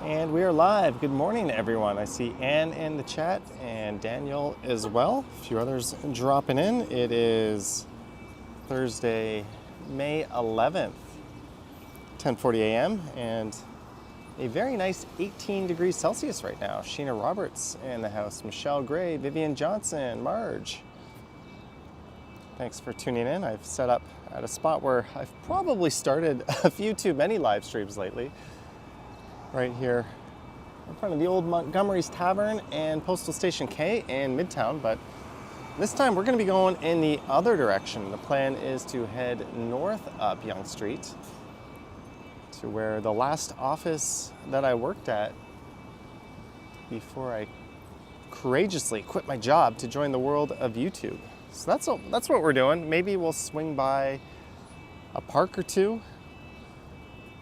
And we are live. Good morning, everyone. I see Ann in the chat and Daniel as well. A few others dropping in. It is Thursday, May 11th, 10:40 a.m. and a very nice 18 degrees Celsius right now. Sheena Roberts in the house. Michelle Gray, Vivian Johnson, Marge. Thanks for tuning in. I've set up at a spot where I've probably started a few too many live streams lately. Right here in front of the old Montgomery's Tavern and Postal Station K in Midtown, but this time we're going to be going in the other direction. The plan is to head north up Yonge Street to where the last office that I worked at before I courageously quit my job to join the world of YouTube. So that's what we're doing. Maybe we'll swing by a park or two,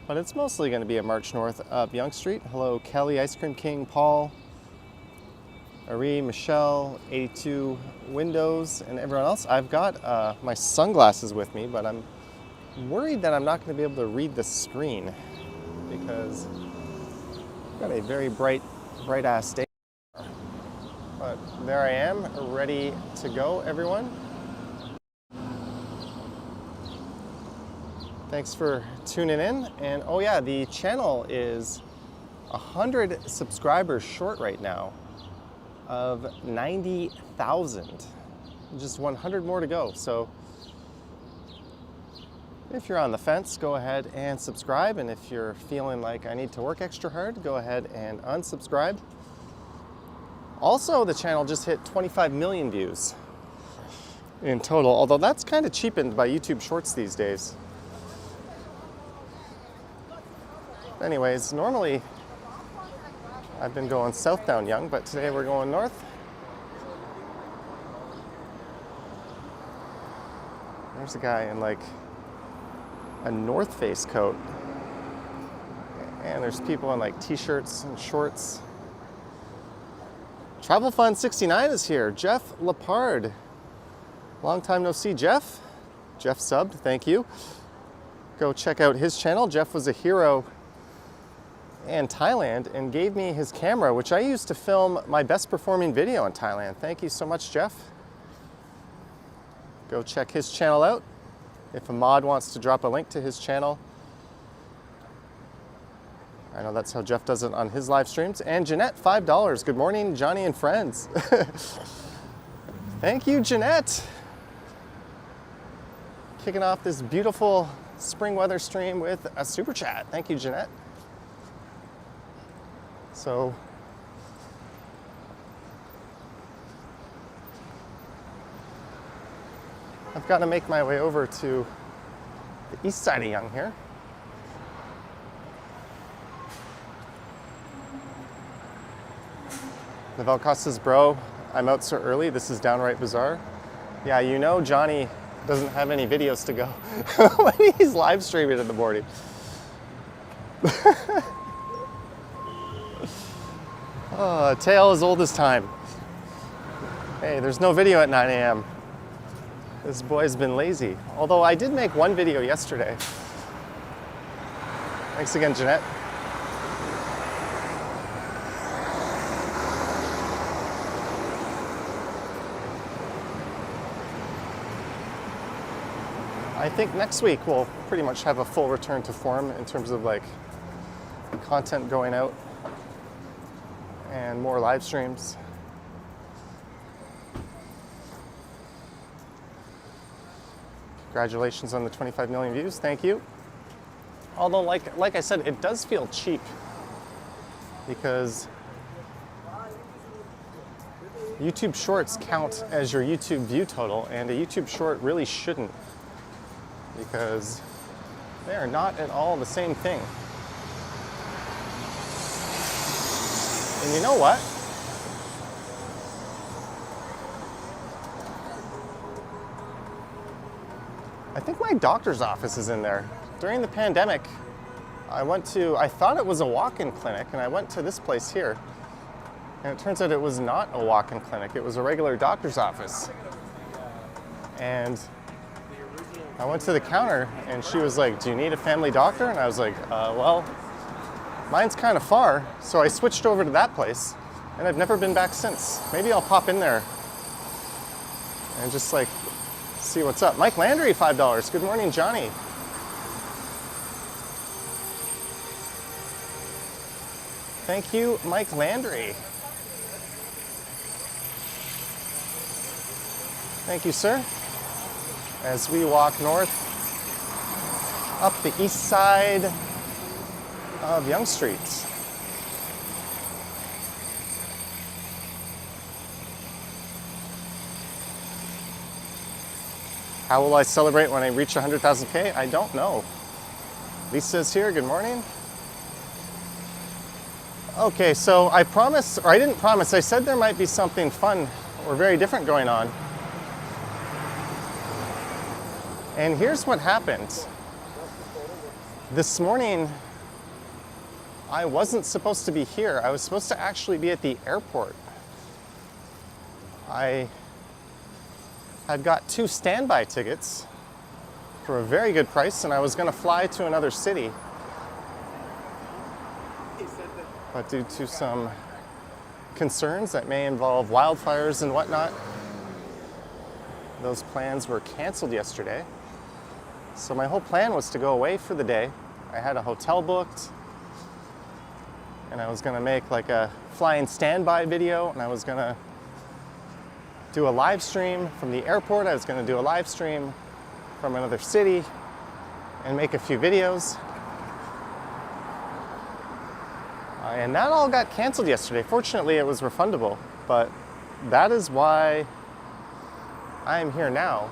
but it's mostly going to be a march north up Yonge Street. Hello, Kelly, Ice Cream King, Paul, Ari, Michelle, 82 Windows, and everyone else. I've got my sunglasses with me, but I'm worried that I'm not going to be able to read the screen because I've got a very bright ass day. But there I am, ready to go, everyone. Thanks for tuning in. And oh yeah, the channel is 100 subscribers short right now of 90,000. Just 100 more to go. So if you're on the fence, go ahead and subscribe. And if you're feeling like I need to work extra hard, go ahead and unsubscribe. Also, the channel just hit 25 million views in total, although that's kind of cheapened by YouTube Shorts these days. Anyways, normally I've been going south down Yonge, but today we're going north. There's a guy in like a North Face coat, and there's people in like t-shirts and shorts. Travel Fun 69 is here. Jeff Lepard. Long time no see, Jeff. Jeff subbed, thank you. Go check out his channel. Jeff was a hero in Thailand and gave me his camera, which I used to film my best performing video in Thailand. Thank you so much, Jeff. Go check his channel out. If a mod wants to drop a link to his channel, I know that's how Jeff does it on his live streams. And Jeanette, $5. Good morning, Johnny and friends. Thank you, Jeanette. Kicking off this beautiful spring weather stream with a super chat. Thank you, Jeanette. So, I've got to make my way over to the east side of Yonge here. Novelka says, bro, I'm out so early. This is downright bizarre. Yeah, you know Johnny doesn't have any videos to go when he's live streaming in the morning. Oh, a tale as old as time. Hey, there's no video at 9 a.m. This boy's been lazy. Although I did make one video yesterday. Thanks again, Jeanette. I think next week we'll pretty much have a full return to form in terms of like content going out and more live streams. Congratulations on the 25 million views. Thank you. Although, like I said, it does feel cheap because YouTube Shorts count as your YouTube view total, and a YouTube Short really shouldn't, because they are not at all the same thing. And you know what? I think my doctor's office is in there. During the pandemic, I thought it was a walk-in clinic, and I went to this place here. And it turns out it was not a walk-in clinic. It was a regular doctor's office. And I went to the counter and she was like, do you need a family doctor? And I was like, well, Mine's kind of far, so I switched over to that place, and I've never been back since. Maybe I'll pop in there and just like see what's up. Mike Landry, $5. Good morning, Johnny. Thank you, Mike Landry. Thank you, sir. As we walk north up the east side of Yonge Street. How will I celebrate when I reach 100,000K? I don't know. Lisa's here, good morning. Okay, so I promised, or I didn't promise, I said there might be something fun or very different going on. And here's what happened. This morning, I wasn't supposed to be here. I was supposed to actually be at the airport. I had got 2 standby tickets for a very good price, and I was going to fly to another city. But due to some concerns that may involve wildfires and whatnot, those plans were canceled yesterday. So my whole plan was to go away for the day. I had a hotel booked, and I was going to make like a flying standby video, and I was going to do a live stream from the airport. I was going to do a live stream from another city and make a few videos. And that all got canceled yesterday. Fortunately, it was refundable, but that is why I am here now.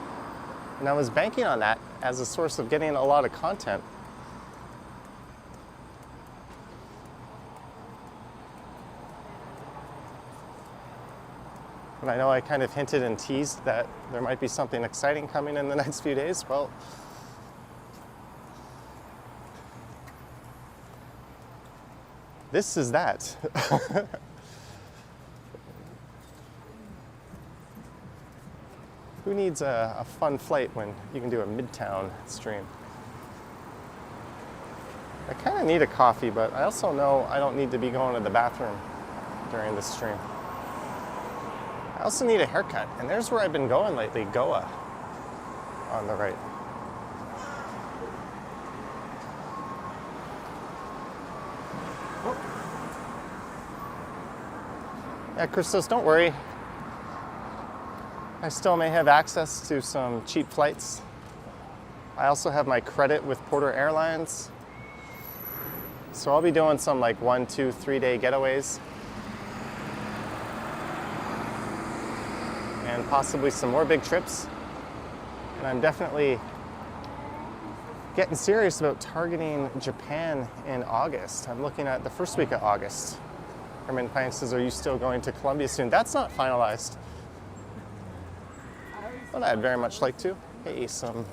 And I was banking on that as a source of getting a lot of content. And I know I kind of hinted and teased that there might be something exciting coming in the next few days. Well, this is that. Who needs a fun flight when you can do a Midtown stream? I kind of need a coffee, but I also know I don't need to be going to the bathroom during this stream. I also need a haircut, and there's where I've been going lately, Goa on the right. Yeah, Christos, don't worry. I still may have access to some cheap flights. I also have my credit with Porter Airlines. So I'll be doing some like 1, 2, 3 day getaways. And possibly some more big trips. And I'm definitely getting serious about targeting Japan in August. I'm looking at the first week of August. Herman Pine says, are you still going to Colombia soon? That's not finalized. But I'd very much like to. Hey, some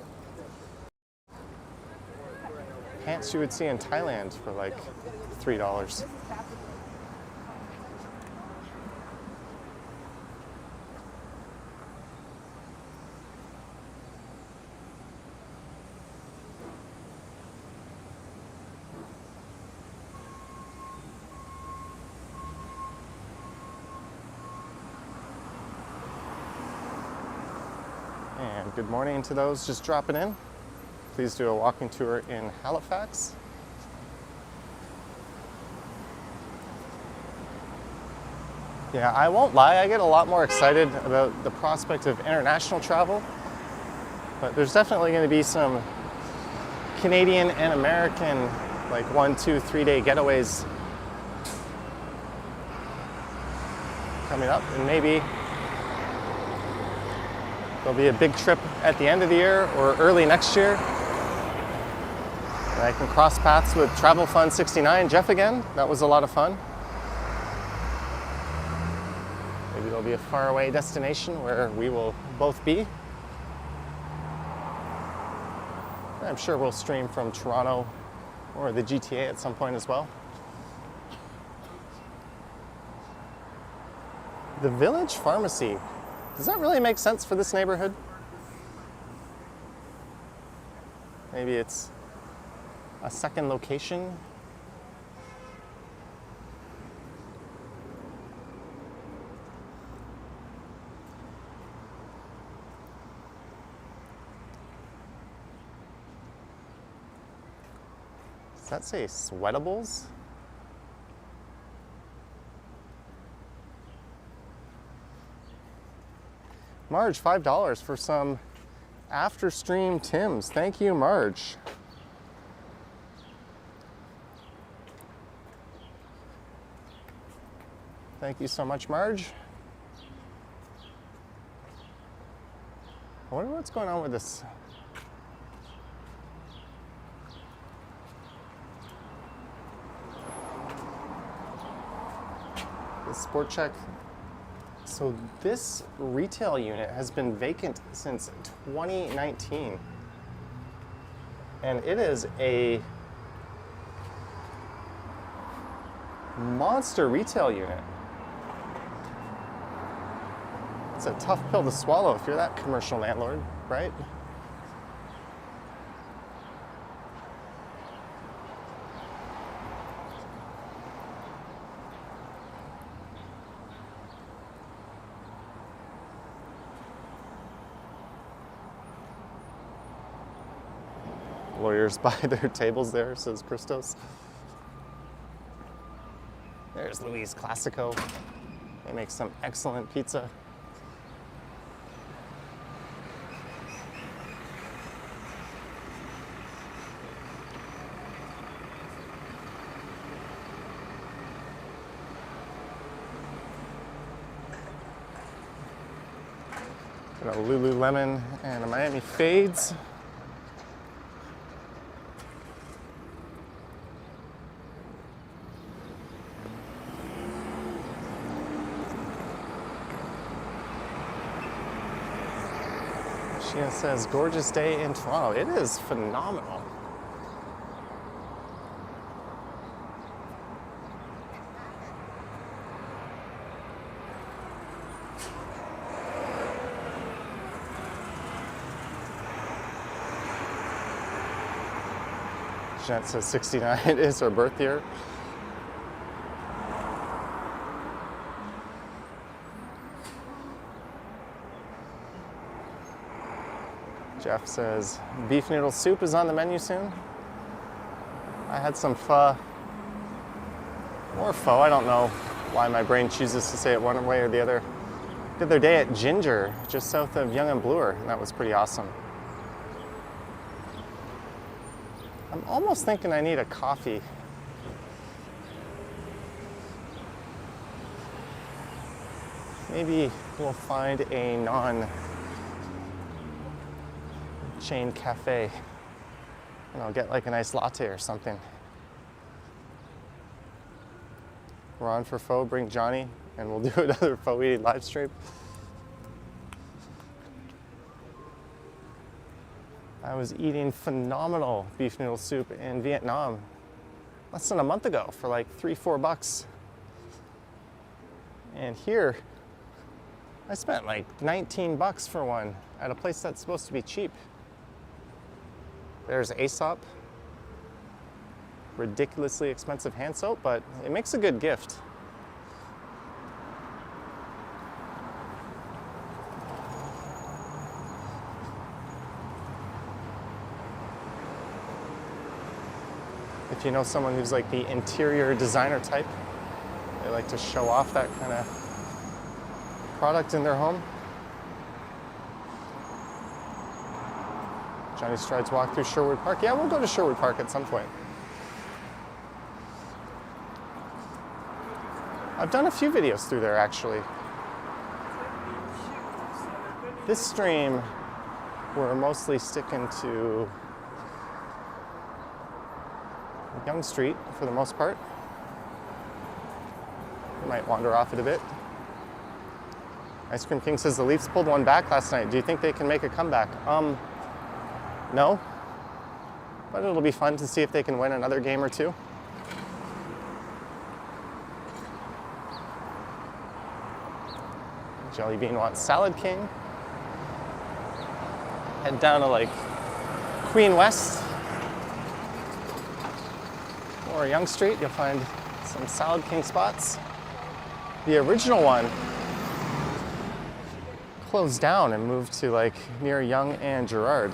pants you would see in Thailand for like $3. And good morning to those just dropping in. Please do a walking tour in Halifax. Yeah, I won't lie, I get a lot more excited about the prospect of international travel, but there's definitely going to be some Canadian and American like 1, 2, 3 day getaways coming up, and maybe there'll be a big trip at the end of the year or early next year. And I can cross paths with Travel Fund 69, Jeff again. That was a lot of fun. Maybe there'll be a faraway destination where we will both be. I'm sure we'll stream from Toronto or the GTA at some point as well. The Village Pharmacy. Does that really make sense for this neighborhood? Maybe it's a second location that say Sweatables? Marge, $5 for some after stream Tims. Thank you, Marge. Thank you so much, Marge. I wonder what's going on with this. This Sport Check. So this retail unit has been vacant since 2019. And it is a monster retail unit. It's a tough pill to swallow if you're that commercial landlord, right? Lawyers buy their tables there, says Christos. There's Louise Classico. They make some excellent pizza. Got a Lululemon and a Miami Fades. Sheena says, gorgeous day in Toronto. It is phenomenal. Jeanette says 69 is her birth year. Jeff says beef noodle soup is on the menu soon. I had some pho, or pho, I don't know why my brain chooses to say it one way or the other. The other day at Ginger, just south of Yonge and Bloor, and that was pretty awesome. I'm almost thinking I need a coffee. Maybe we'll find a non-chain cafe and I'll get like a nice latte or something. We're on for pho, bring Johnny, and we'll do another pho eating live stream. I was eating phenomenal beef noodle soup in Vietnam less than a month ago for like $3-4. And here, I spent like $19 for one at a place that's supposed to be cheap. There's Aesop. Ridiculously expensive hand soap, but it makes a good gift. If you know someone who's like the interior designer type, they like to show off that kind of product in their home. Johnny Strides walk through Sherwood Park. Yeah, we'll go to Sherwood Park at some point. I've done a few videos through there actually. This stream, we're mostly sticking to Yonge Street for the most part. We might wander off it a bit. Ice Cream King says the Leafs pulled one back last night. Do you think they can make a comeback? No. But it'll be fun to see if they can win another game or two. Jelly Bean wants Salad King. Head down to like Queen West or Yonge Street, you'll find some Salad King spots. The original one closed down and moved to like near Yonge and Gerrard.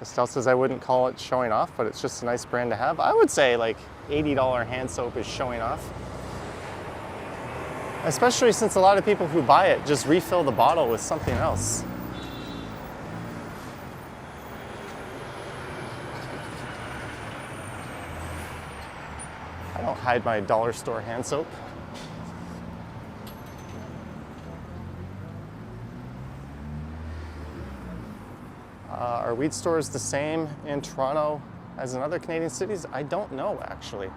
Estelle says I wouldn't call it showing off, but it's just a nice brand to have. I would say like $80 hand soap is showing off. Especially since a lot of people who buy it just refill the bottle with something else. I don't hide my dollar store hand soap. Are weed stores the same in Toronto as in other Canadian cities? I don't know, actually.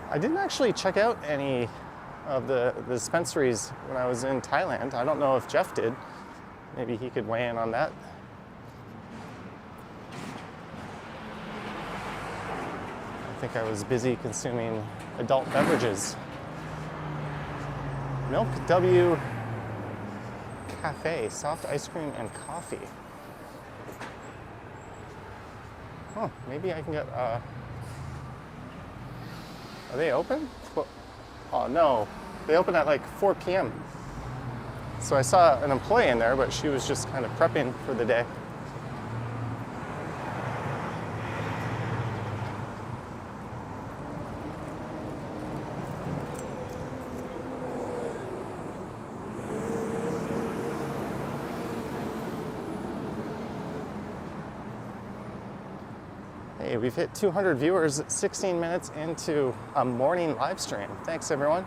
I didn't actually check out any of the dispensaries when I was in Thailand. I don't know if Jeff did. Maybe he could weigh in on that. I think I was busy consuming adult beverages. Milk W Cafe, soft ice cream and coffee. Oh, maybe I can get, are they open? Oh no, they open at like 4 p.m. So I saw an employee in there, but she was just kind of prepping for the day. Hey, we've hit 200 viewers 16 minutes into a morning live stream. Thanks, everyone.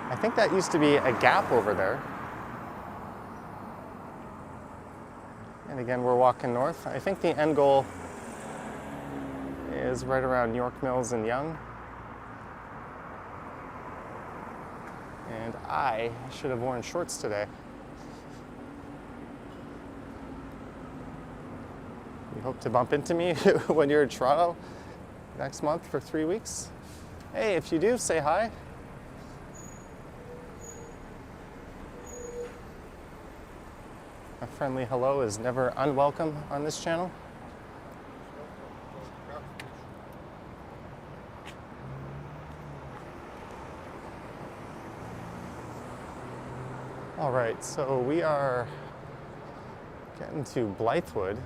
I think that used to be a Gap over there. And again, we're walking north. I think the end goal is right around York Mills and Yonge. And I should have worn shorts today. You hope to bump into me when you're in Toronto next month for 3 weeks. Hey, if you do, say hi. A friendly hello is never unwelcome on this channel. All right, so we are getting to Blythewood.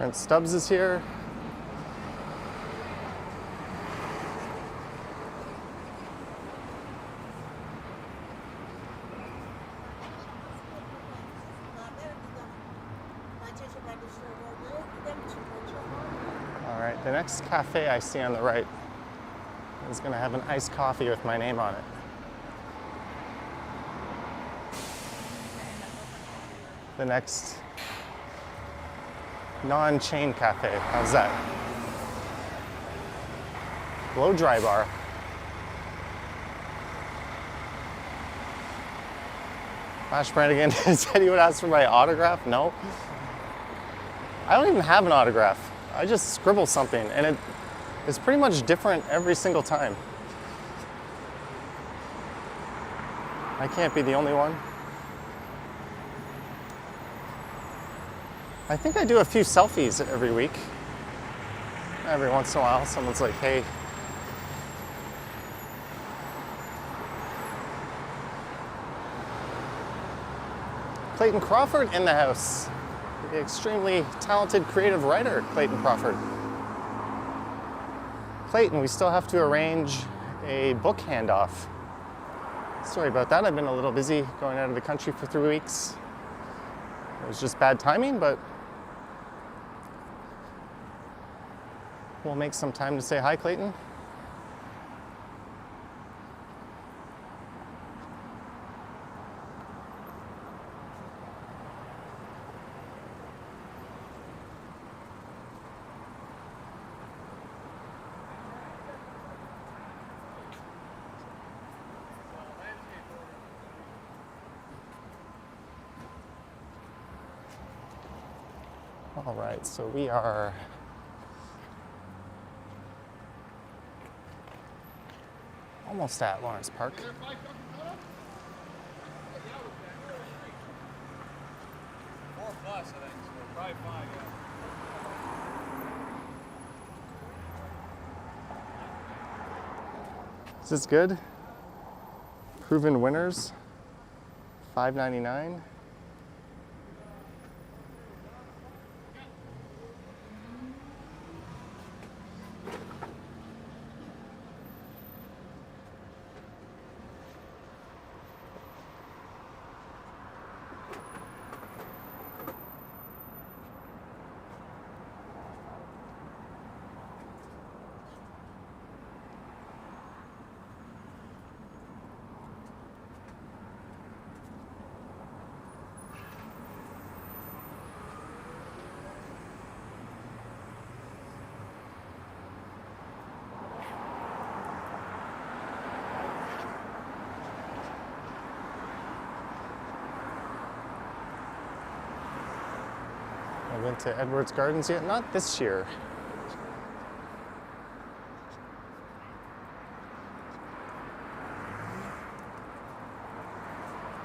Brent Stubbs is here. All right, the next cafe I see on the right is going to have an iced coffee with my name on it. The next non-chain cafe. How's that? Blow dry bar. Flash Brannigan, has anyone asked for my autograph? No. I don't even have an autograph. I just scribble something and it's pretty much different every single time. I can't be the only one. I think I do a few selfies every week. Every once in a while, someone's like, hey. Clayton Crawford in the house. The extremely talented creative writer, Clayton Crawford. Clayton, we still have to arrange a book handoff. Sorry about that. I've been a little busy going out of the country for 3 weeks. It was just bad timing, but we'll make some time to say hi, Clayton. All right, so we are almost at Lawrence Park. 4+, I think, so probably 5, yeah. Is this good? Proven winners, $5.99. I went to Edwards Gardens yet? Not this year.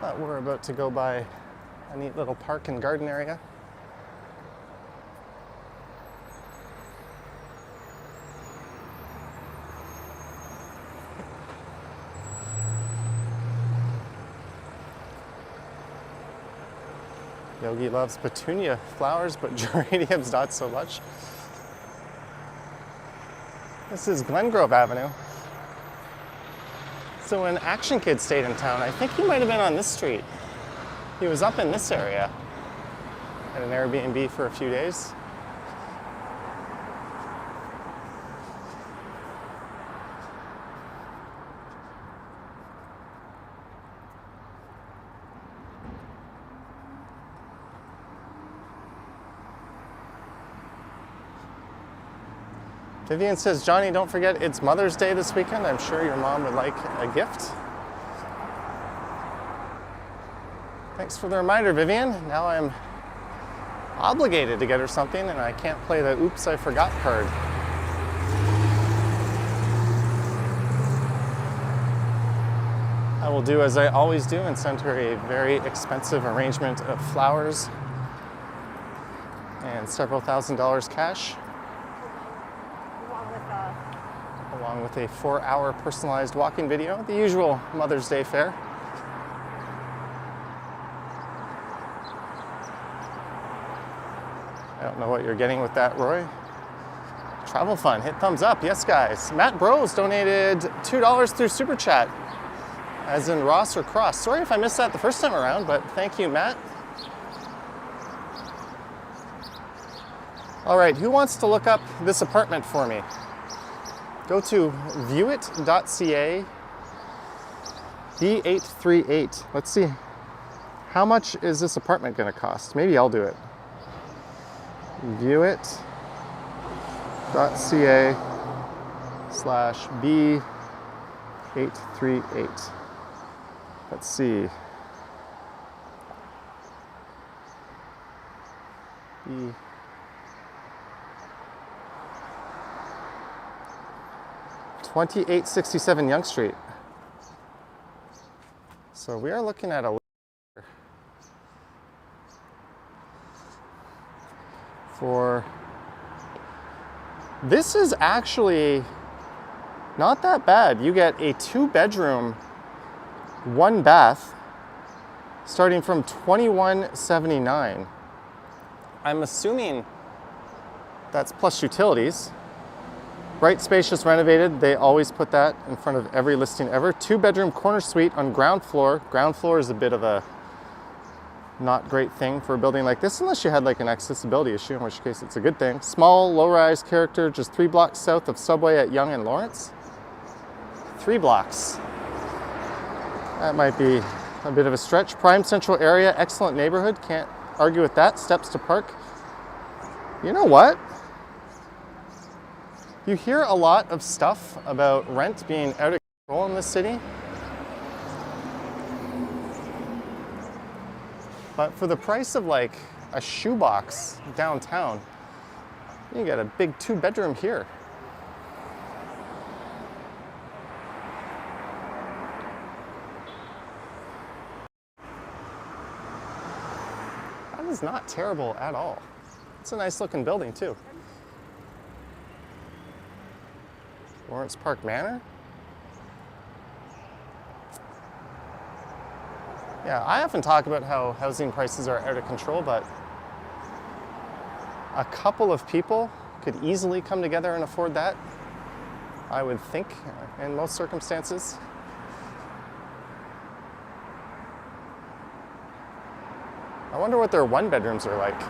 But we're about to go by a neat little park and garden area. Yogi loves petunia flowers, but geraniums not so much. This is Glengrove Avenue. So when Action Kid stayed in town, I think he might have been on this street. He was up in this area at an Airbnb for a few days. Vivian says, Johnny, don't forget it's Mother's Day this weekend. I'm sure your mom would like a gift. Thanks for the reminder, Vivian. Now I'm obligated to get her something and I can't play the oops, I forgot card. I will do as I always do and send her a very expensive arrangement of flowers and several $1,000s cash. Along with a 4-hour personalized walking video, the usual Mother's Day fare. I don't know what you're getting with that, Roy. Travel fun, hit thumbs up, yes guys. Matt Bros donated $2 through Super Chat, as in Ross or Cross. Sorry if I missed that the first time around, but thank you, Matt. All right, who wants to look up this apartment for me? Go to viewit.ca, B838. Let's see, how much is this apartment gonna cost? Maybe I'll do it. Viewit.ca/B838. Let's see. B. 2867 Yonge Street. So we are looking at a for this is actually not that bad. You get a 2-bedroom, 1 bath starting from $21.79. I'm assuming that's plus utilities. Bright, spacious, renovated. They always put that in front of every listing ever. 2-bedroom corner suite on ground floor. Ground floor is a bit of a not great thing for a building like this, unless you had like an accessibility issue, in which case it's a good thing. Small, low-rise character, just 3 blocks south of Subway at Yonge and Lawrence. 3 blocks. That might be a bit of a stretch. Prime central area, excellent neighborhood. Can't argue with that. Steps to park. You know what? You hear a lot of stuff about rent being out of control in this city. But for the price of like a shoebox downtown, you get a big 2-bedroom here. That is not terrible at all. It's a nice looking building too. Lawrence Park Manor. Yeah, I often talk about how housing prices are out of control, but a couple of people could easily come together and afford that, I would think, in most circumstances. I wonder what their 1-bedrooms are like.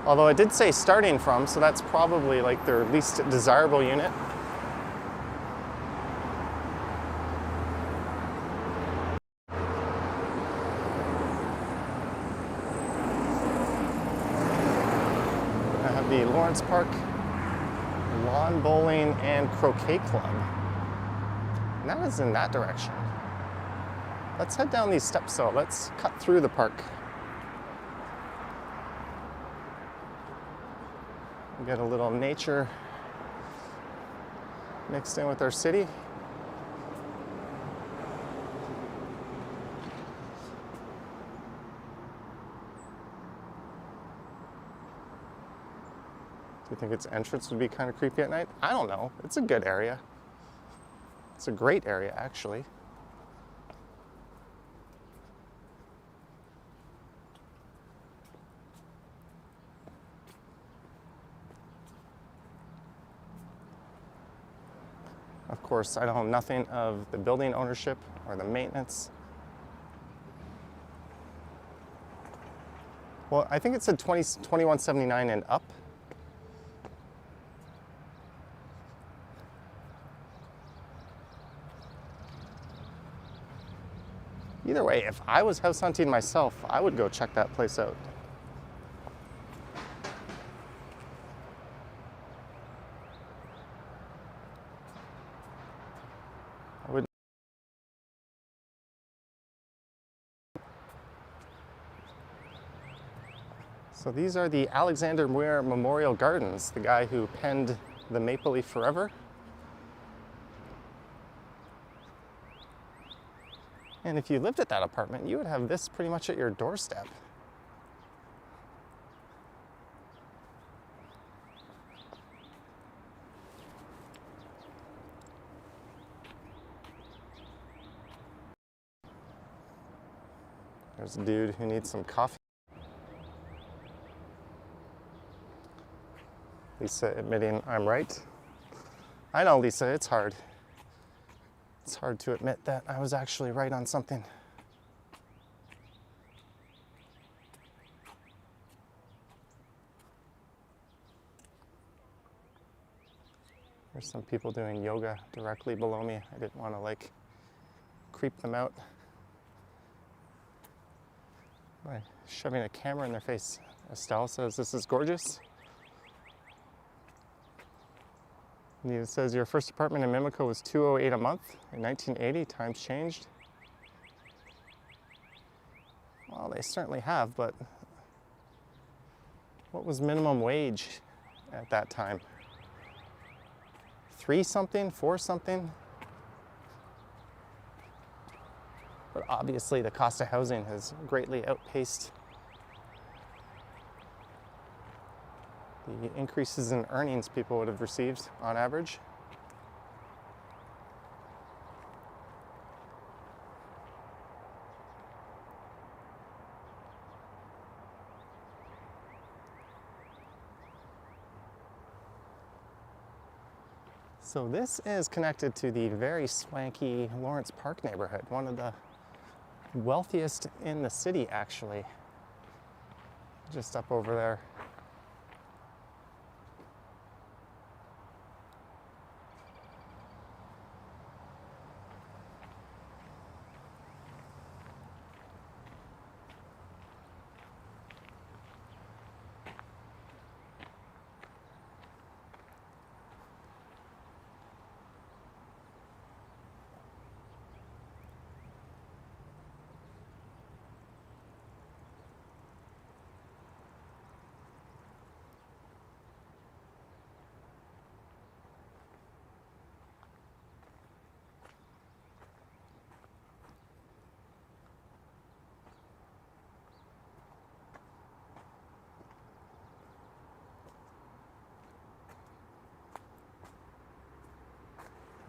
Although it did say starting from, so that's probably like their least desirable unit. I have the Lawrence Park Lawn Bowling and Croquet Club. And that is in that direction. Let's head down these steps though. Let's cut through the park. We get a little nature mixed in with our city. Do you think its entrance would be kind of creepy at night? I don't know. It's a good area. It's a great area, actually. Of course, I don't know nothing of the building ownership or the maintenance. Well, I think it said 2179 and up. Either way, if I was house hunting myself, I would go check that place out. So these are the Alexander Muir Memorial Gardens, the guy who penned The Maple Leaf Forever. And if you lived at that apartment, you would have this pretty much at your doorstep. There's a dude who needs some coffee. Lisa admitting I'm right. I know, Lisa, it's hard. It's hard to admit that I was actually right on something. There's some people doing yoga directly below me. I didn't want to like creep them out by shoving a camera in their face. Estelle says this is gorgeous. And it says your first apartment in Mimico was $208 a month in 1980. Times changed. Well, they certainly have, but what was minimum wage at that time? 3 something, 4 something? But obviously the cost of housing has greatly outpaced the increases in earnings people would have received on average. So this is connected to the very swanky Lawrence Park neighborhood, one of the wealthiest in the city, actually. Just up over there.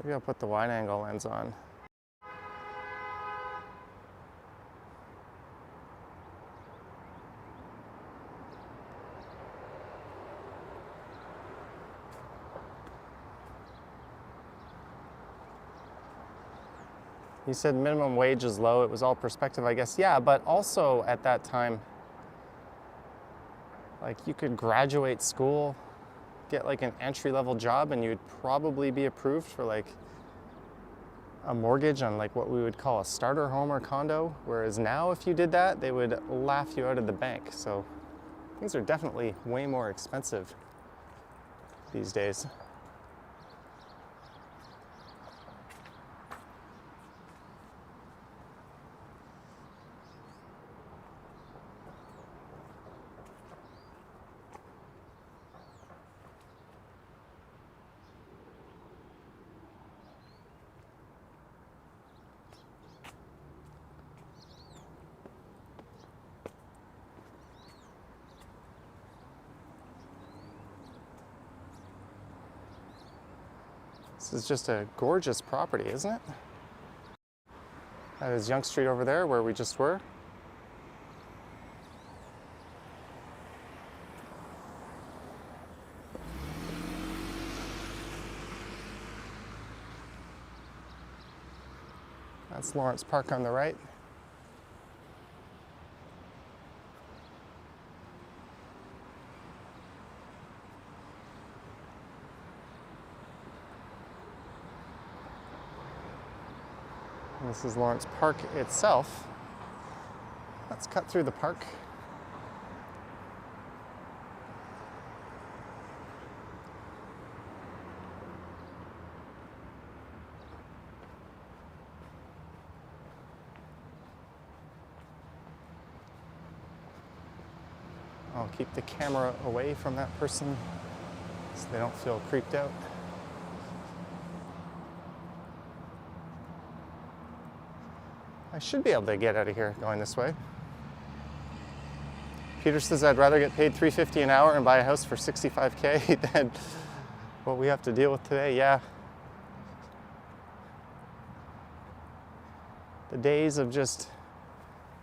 Maybe I'll put the wide angle lens on. You said minimum wage is low. It was all perspective, I guess. Yeah, but also at that time, like you could graduate school, get like an entry-level job, and you'd probably be approved for like a mortgage on like what we would call a starter home or condo. Whereas now, if you did that, they would laugh you out of the bank. So things are definitely way more expensive these days. This is just a gorgeous property, isn't it? That is Yonge Street over there where we just were. That's Lawrence Park on the right. And this is Lawrence Park itself. Let's cut through the park. I'll keep the camera away from that person so they don't feel creeped out. I should be able to get out of here going this way. Peter says I'd rather get paid $3.50 an hour and buy a house for $65K than what we have to deal with today. Yeah. The days of just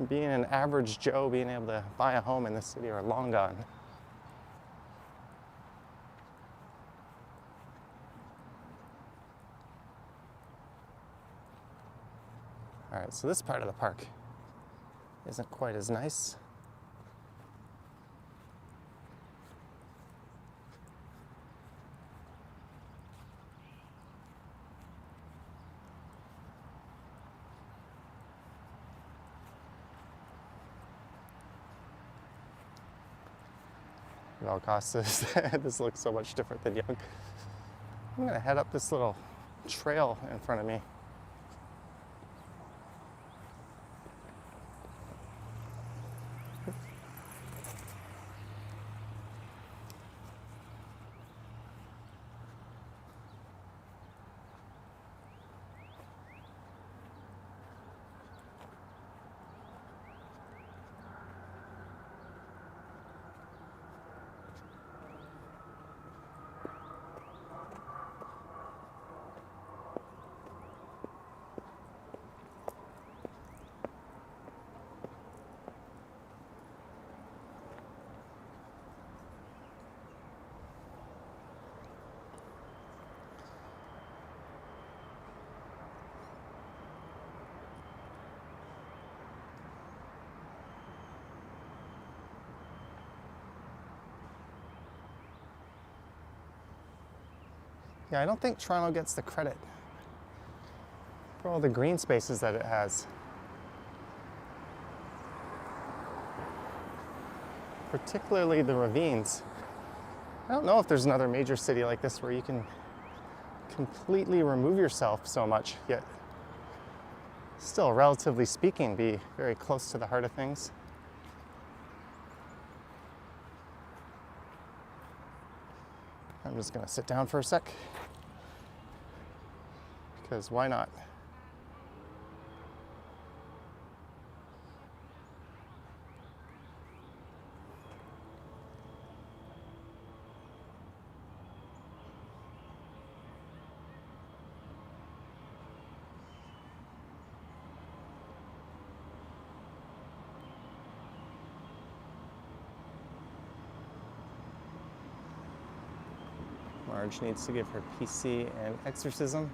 being an average Joe, being able to buy a home in this city are long gone. All right, so this part of the park isn't quite as nice. Valcosta, this looks so much different than Yonge. I'm gonna head up this little trail in front of me. Yeah, I don't think Toronto gets the credit for all the green spaces that it has. Particularly the ravines. I don't know if there's another major city like this where you can completely remove yourself so much, yet still, relatively speaking, be very close to the heart of things. I'm just gonna sit down for a sec, because why not? Marge needs to give her PC and exorcism.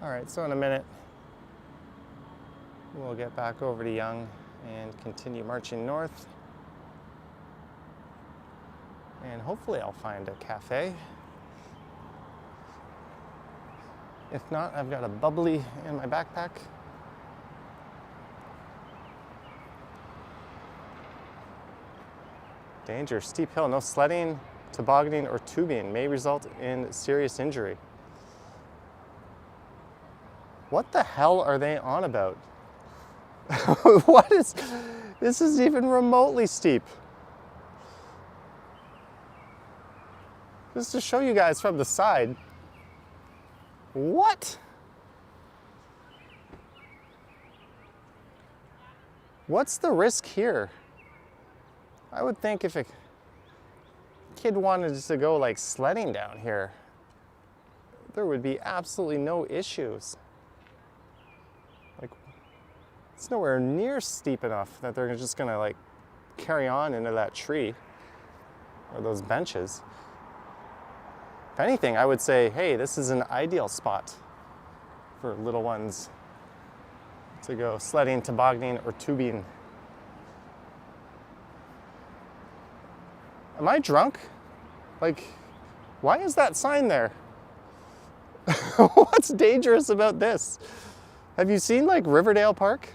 All right, so in a minute, we'll get back over to Yonge and continue marching north. And hopefully I'll find a cafe. If not, I've got a bubbly in my backpack. Danger, steep hill, no sledding, tobogganing, or tubing may result in serious injury. What the hell are they on about? What is, this is even remotely steep. Just to show you guys from the side. What? What's the risk here? I would think if a kid wanted to go like sledding down here, there would be absolutely no issues. Like, it's nowhere near steep enough that they're just gonna like carry on into that tree or those benches. If anything, I would say, hey, this is an ideal spot for little ones to go sledding, tobogganing, or tubing. Am I drunk? Like, why is that sign there? What's dangerous about this? Have you seen like Riverdale Park?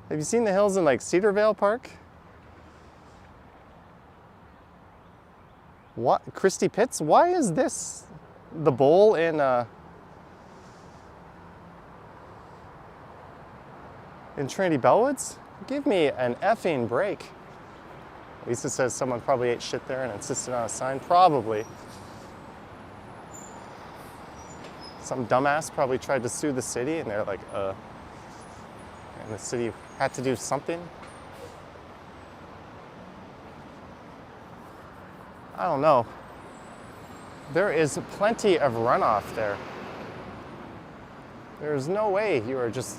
Have you seen the hills in like Cedarvale Park? What? Christie Pitts? Why is this the bowl in Trinity Bellwoods? Give me an effing break. At least it says someone probably ate shit there and insisted on a sign. Probably. Some dumbass probably tried to sue the city and they're like, and the city had to do something. I don't know. There is plenty of runoff there. There's no way you are just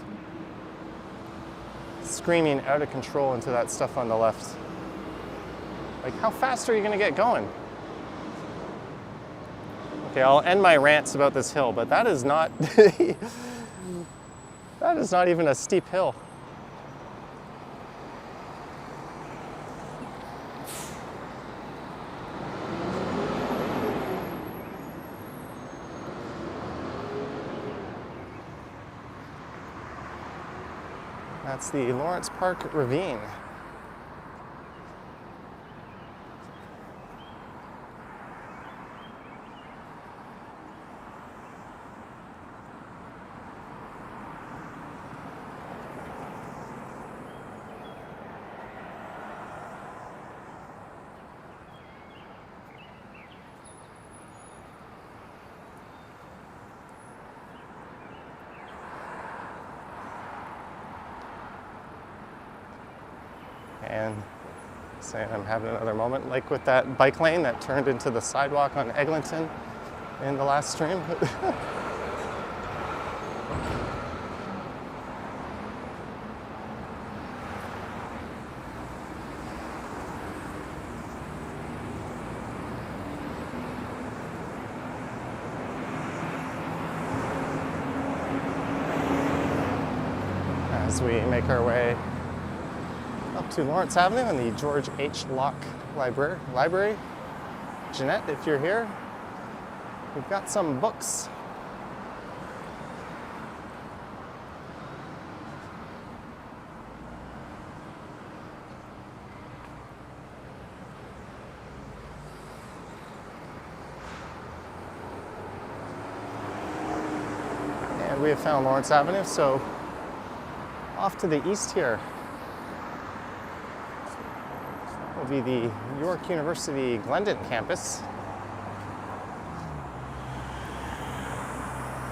screaming out of control into that stuff on the left. Like, how fast are you gonna get going? Okay, I'll end my rants about this hill, but that is not, that is not even a steep hill. That's the Lawrence Park Ravine. And saying I'm having another moment, like with that bike lane that turned into the sidewalk on Eglinton in the last stream. as we make our way up to Lawrence Avenue and the George H. Locke Library. Jeanette, if you're here, we've got some books. And we have found Lawrence Avenue, so off to the east here will be the York University Glendon campus.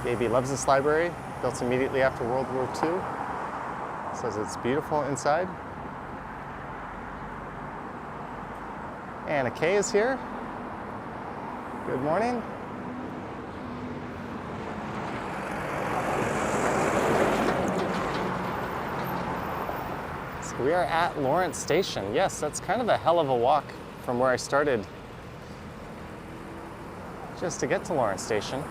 Gaby loves this library, built immediately after World War II. Says it's beautiful inside. Anna Kay is here. Good morning. So we are at Lawrence Station. Yes, that's kind of a hell of a walk from where I started just to get to Lawrence Station.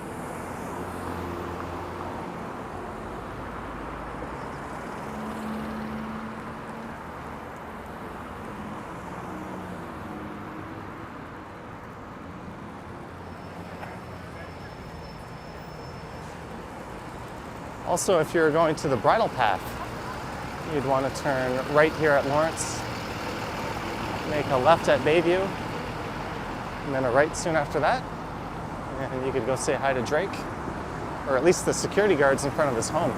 Also, if you're going to the bridle path, you'd want to turn right here at Lawrence, make a left at Bayview, and then a right soon after that. And you could go say hi to Drake, or at least the security guards in front of his home.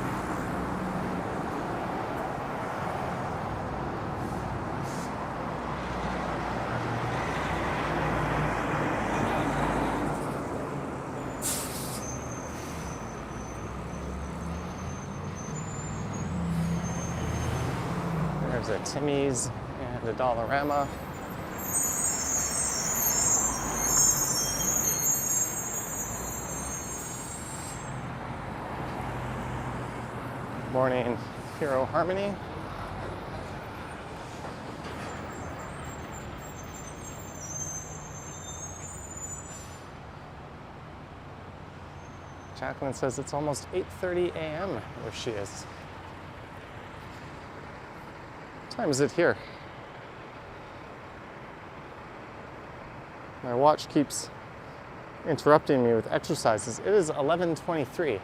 There's a Timmy's and a Dollarama. Morning Hero Harmony. Jacqueline says it's almost 8:30 a.m. where she is. What time is it here? My watch keeps interrupting me with exercises. It is 11:23.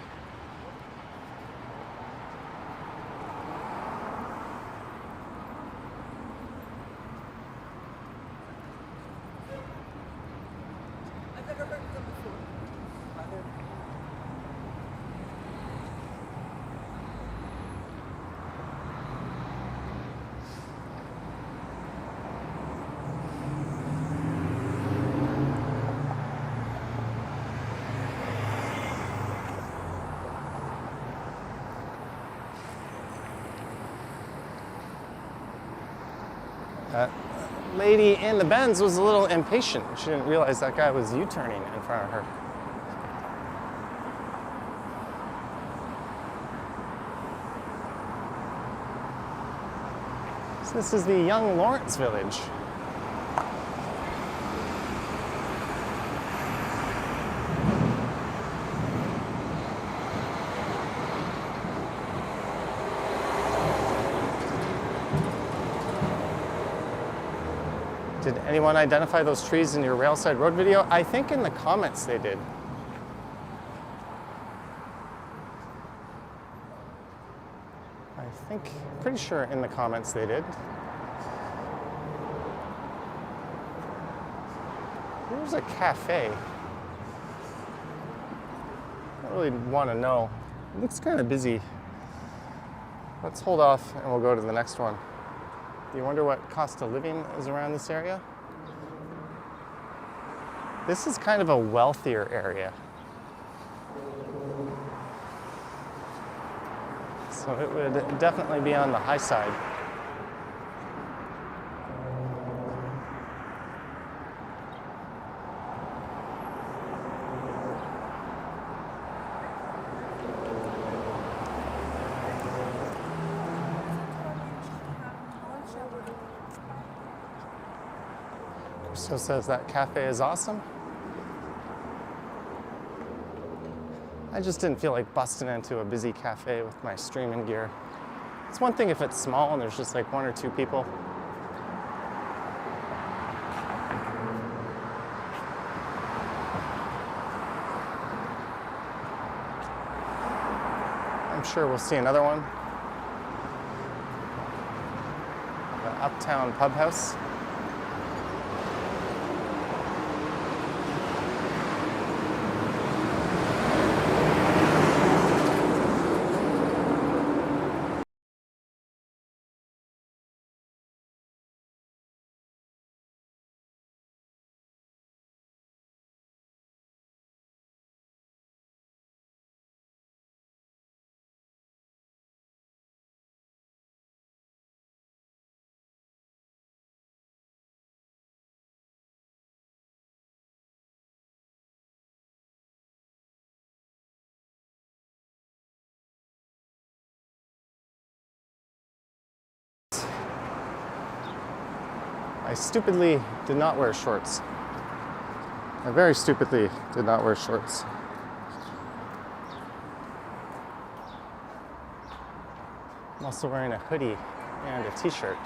That lady in the Benz was a little impatient. She didn't realize that guy was U-turning in front of her. So this is the Young Lawrence Village. Did anyone identify those trees in your Railside Road video? I think in the comments they did. Pretty sure in the comments they did. There's a cafe. I don't really want to know. It looks kind of busy. Let's hold off and we'll go to the next one. Do you wonder what cost of living is around this area? This is kind of a wealthier area. So it would definitely be on the high side. So says that cafe is awesome. I just didn't feel like busting into a busy cafe with my streaming gear. It's one thing if it's small and there's just like one or two people. I'm sure we'll see another one. The Uptown Pub House. I stupidly did not wear shorts. I very stupidly did not wear shorts. I'm also wearing a hoodie and a t-shirt.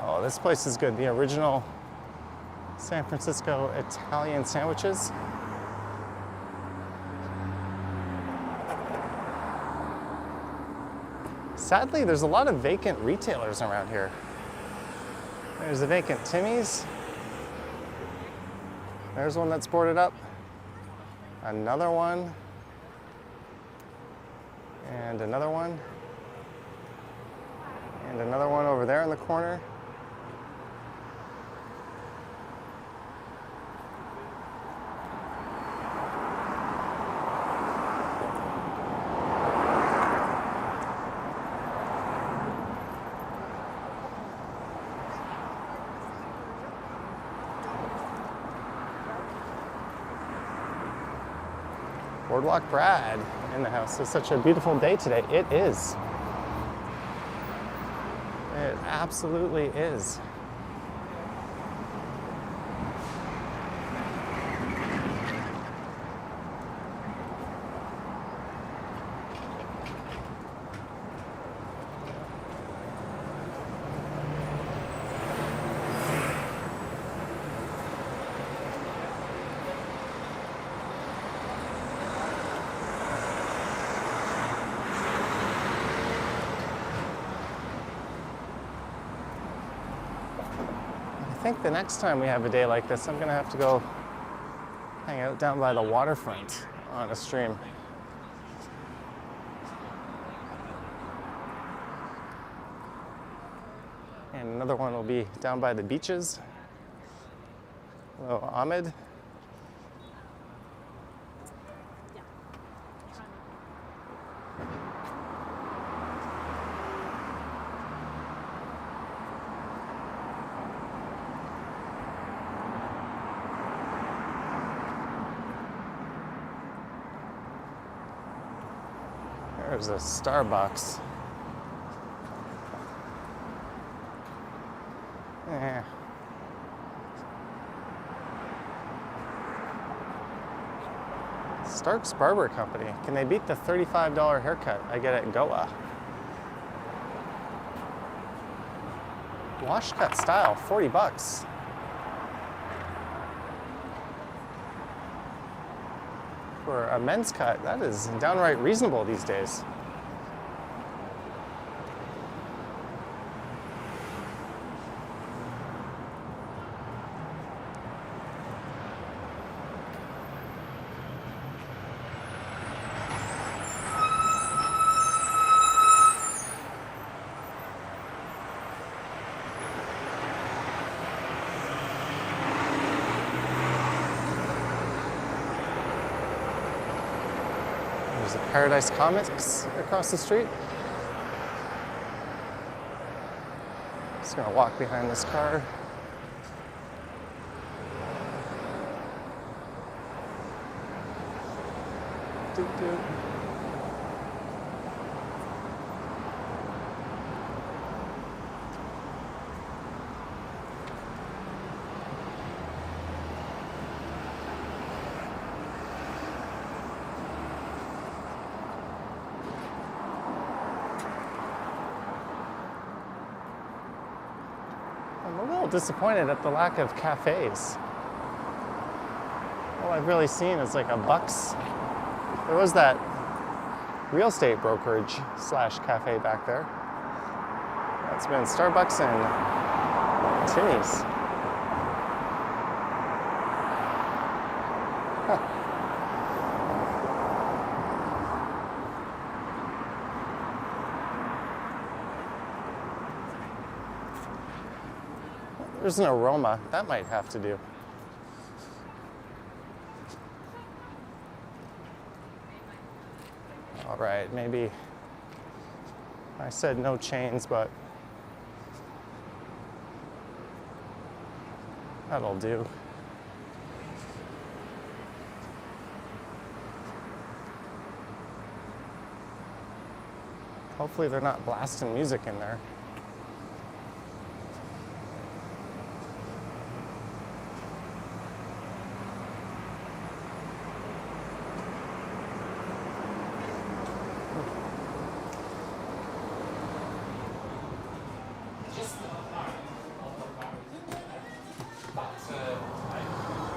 Oh, this place is good. The original San Francisco Italian sandwiches. Sadly, there's a lot of vacant retailers around here. There's a vacant Timmy's. There's one that's boarded up. Another one. And another one. And another one over there in the corner. Boardwalk Brad in the house. It's such a beautiful day today. It is. It absolutely is. I think the next time we have a day like this, I'm gonna have to go hang out down by the waterfront on a stream. And another one will be down by the beaches. Hello, Ahmed. There's a Starbucks. Yeah. Stark's Barber Company. Can they beat the $35 haircut I get at Goa? Wash cut style, 40 bucks. For a men's cut, that is downright reasonable these days. There's a Paradise Comics across the street. Just gonna walk behind this car. Doot, doot. I'm a little disappointed at the lack of cafes. All I've really seen is like a Bucks. There was that real estate brokerage slash cafe back there. That's been Starbucks and Timmy's. Huh. There's an aroma. That might have to do. All right, maybe I said no chains, but that'll do. Hopefully they're not blasting music in there.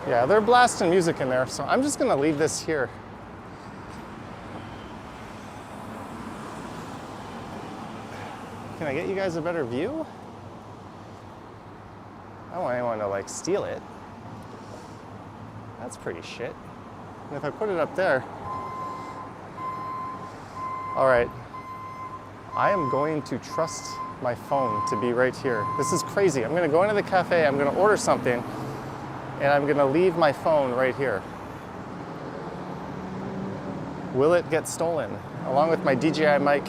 Yeah, they're blasting music in there, so I'm just gonna leave this here. Can I get you guys a better view? I don't want anyone to like steal it. That's pretty shit. And if I put it up there, all right, I am going to trust my phone to be right here. This is crazy. I'm gonna go into the cafe, I'm gonna order something, and I'm gonna leave my phone right here. Will it get stolen? Along with my DJI mic.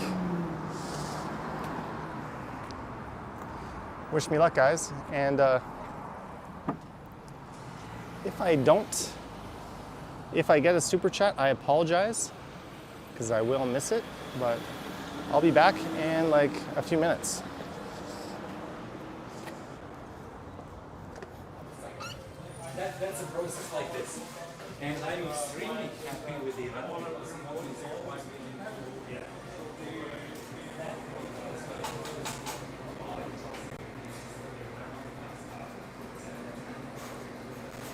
Wish me luck, guys. And if I don't, if I get a super chat, I apologize, because I will miss it, but I'll be back in like a few minutes. That's a process like this. And I'm extremely happy with the event. Yeah.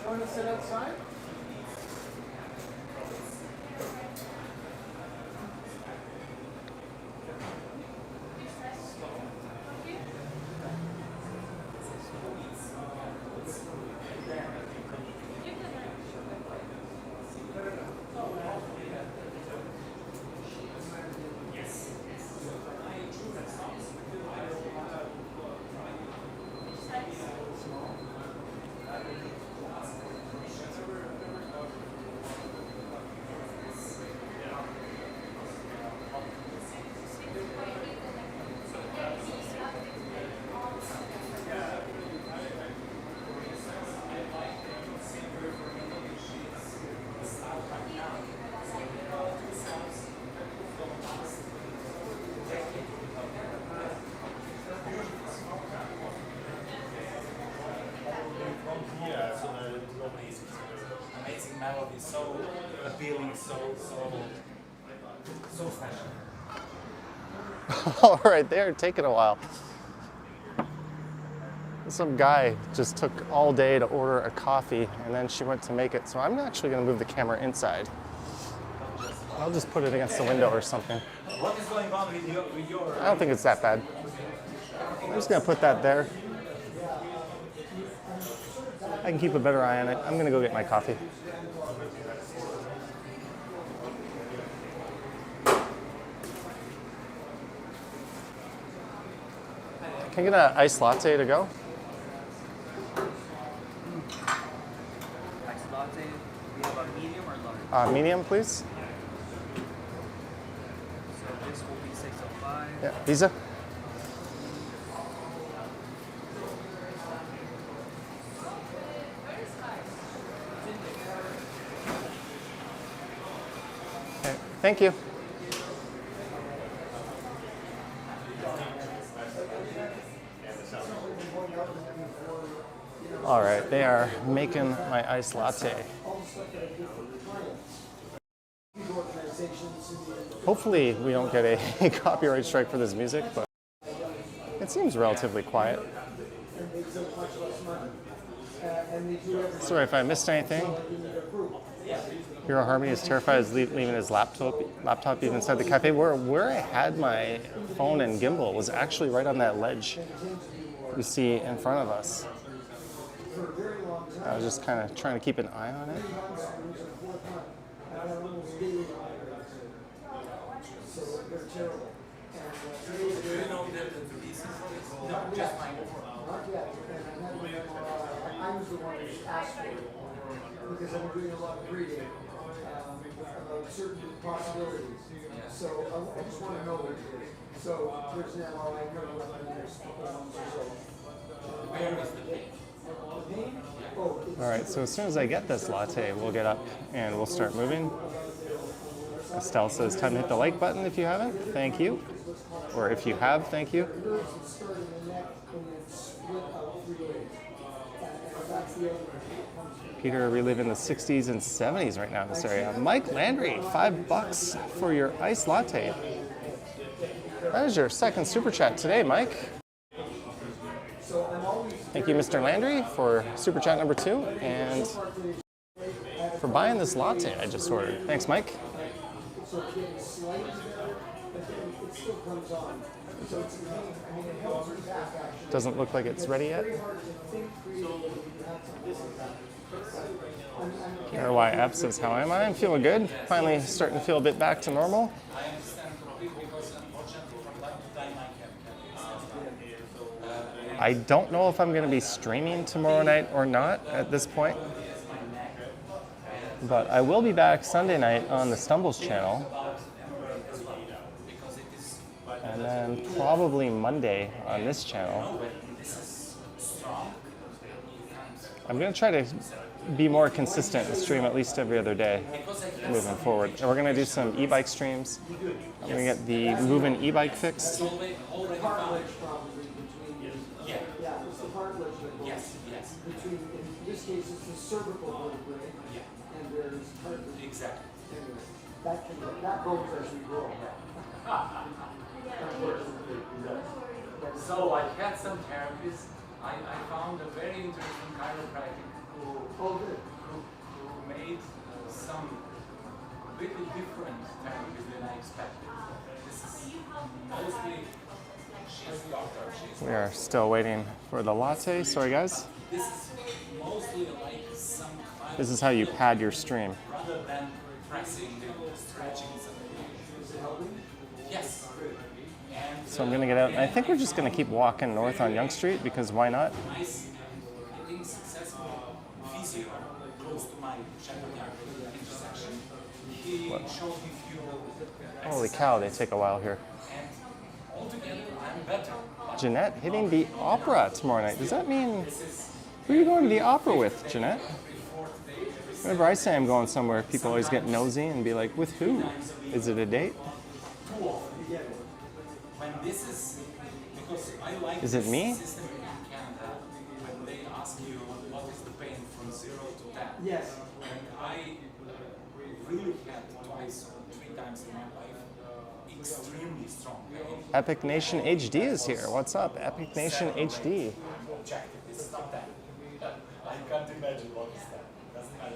You want to sit outside? Amazing melody, so appealing, so special. All right, they're taking a while. Some guy just took all day to order a coffee, and then she went to make it. So I'm actually going to move the camera inside. I'll just put it against the window or something. What is going on with your I don't think it's that bad. I'm just going to put that there. I can keep a better eye on it. I'm going to go get my coffee. Can I get an iced latte to go? Iced latte, we have a medium or large? Medium, please. So this will be 605. Yeah, Visa. Thank you. All right, they are making my iced latte. Hopefully we don't get a copyright strike for this music, but it seems relatively quiet. Sorry if I missed anything. Hero Harmony is terrified of leaving his laptop even inside the cafe. Where I had my phone and gimbal was actually right on that ledge you see in front of us. I was just kind of trying to keep an eye on it. I was the one who asked for it because I'm doing a lot of reading about certain possibilities. So I just want to know what it is. So there's an MRI coming up in the next couple of months or so. Where is the pain? The pain? All right, so as soon as I get this latte, we'll get up and we'll start moving. Estelle says, time to hit the like button if you haven't. Thank you. Or if you have, thank you. Peter reliving the 60s and 70s right now in this area. Mike Landry, $5 for your iced latte. That is your second super chat today, Mike. Thank you, Mr. Landry, for super chat number 2 and for buying this latte I just ordered. Thanks, Mike. Doesn't look like it's ready yet. RY App says, how am I? I'm feeling good. Finally starting to feel a bit back to normal. I don't know if I'm going to be streaming tomorrow night or not at this point. But I will be back Sunday night on the Stumbles channel. And then probably Monday on this channel. I'm going to try to be more consistent and stream at least every other day moving forward. And we're going to do some e-bike streams. I'm going to get the moving e-bike fixed. Between, in this case, it's the cervical vertebrae, and there's cartilage. Exactly. That goes as we grow. So I had some therapists. I found a very interesting chiropractic who made some really different therapies than I expected. This is mostly, she's a doctor. We are still waiting for the latte. Sorry, guys. This is mostly like some kind This is how you pad your stream. rather than pressing and stretching something. Yes. And So I'm going to get out. I think we're just going to keep walking north on Yonge Street because why not? nice, I think successful physio close to my Shepherd intersection. He showed me few Holy cow, they take a while here. and altogether I'm better. Jeanette hitting the opera tomorrow night. Does that mean, who are you going to the opera with, Jeanette? Whenever I say I'm going somewhere, people always get nosy and be like, with who? Is it a date? When this is, because I like Is it me? this system in Canada, when they ask you what is the pain from 0 to 10. Yes. And I really had twice or 3 times in my life extremely strong pain. Epic Nation HD is here. What's up, Epic Nation HD? Objective, it's not that. I can't imagine what is that. Doesn't matter.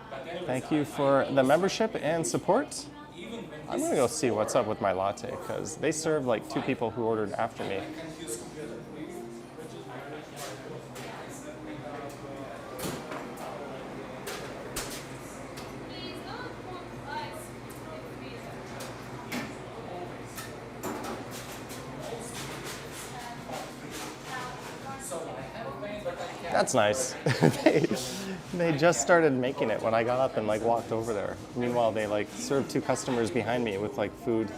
But anyways, Thank you for the membership and support. even when I'm going to go see what's up with my latte because they served like 2 people who ordered after me. That's nice. they just started making it when I got up and like walked over there. Meanwhile, they like served 2 customers behind me with like food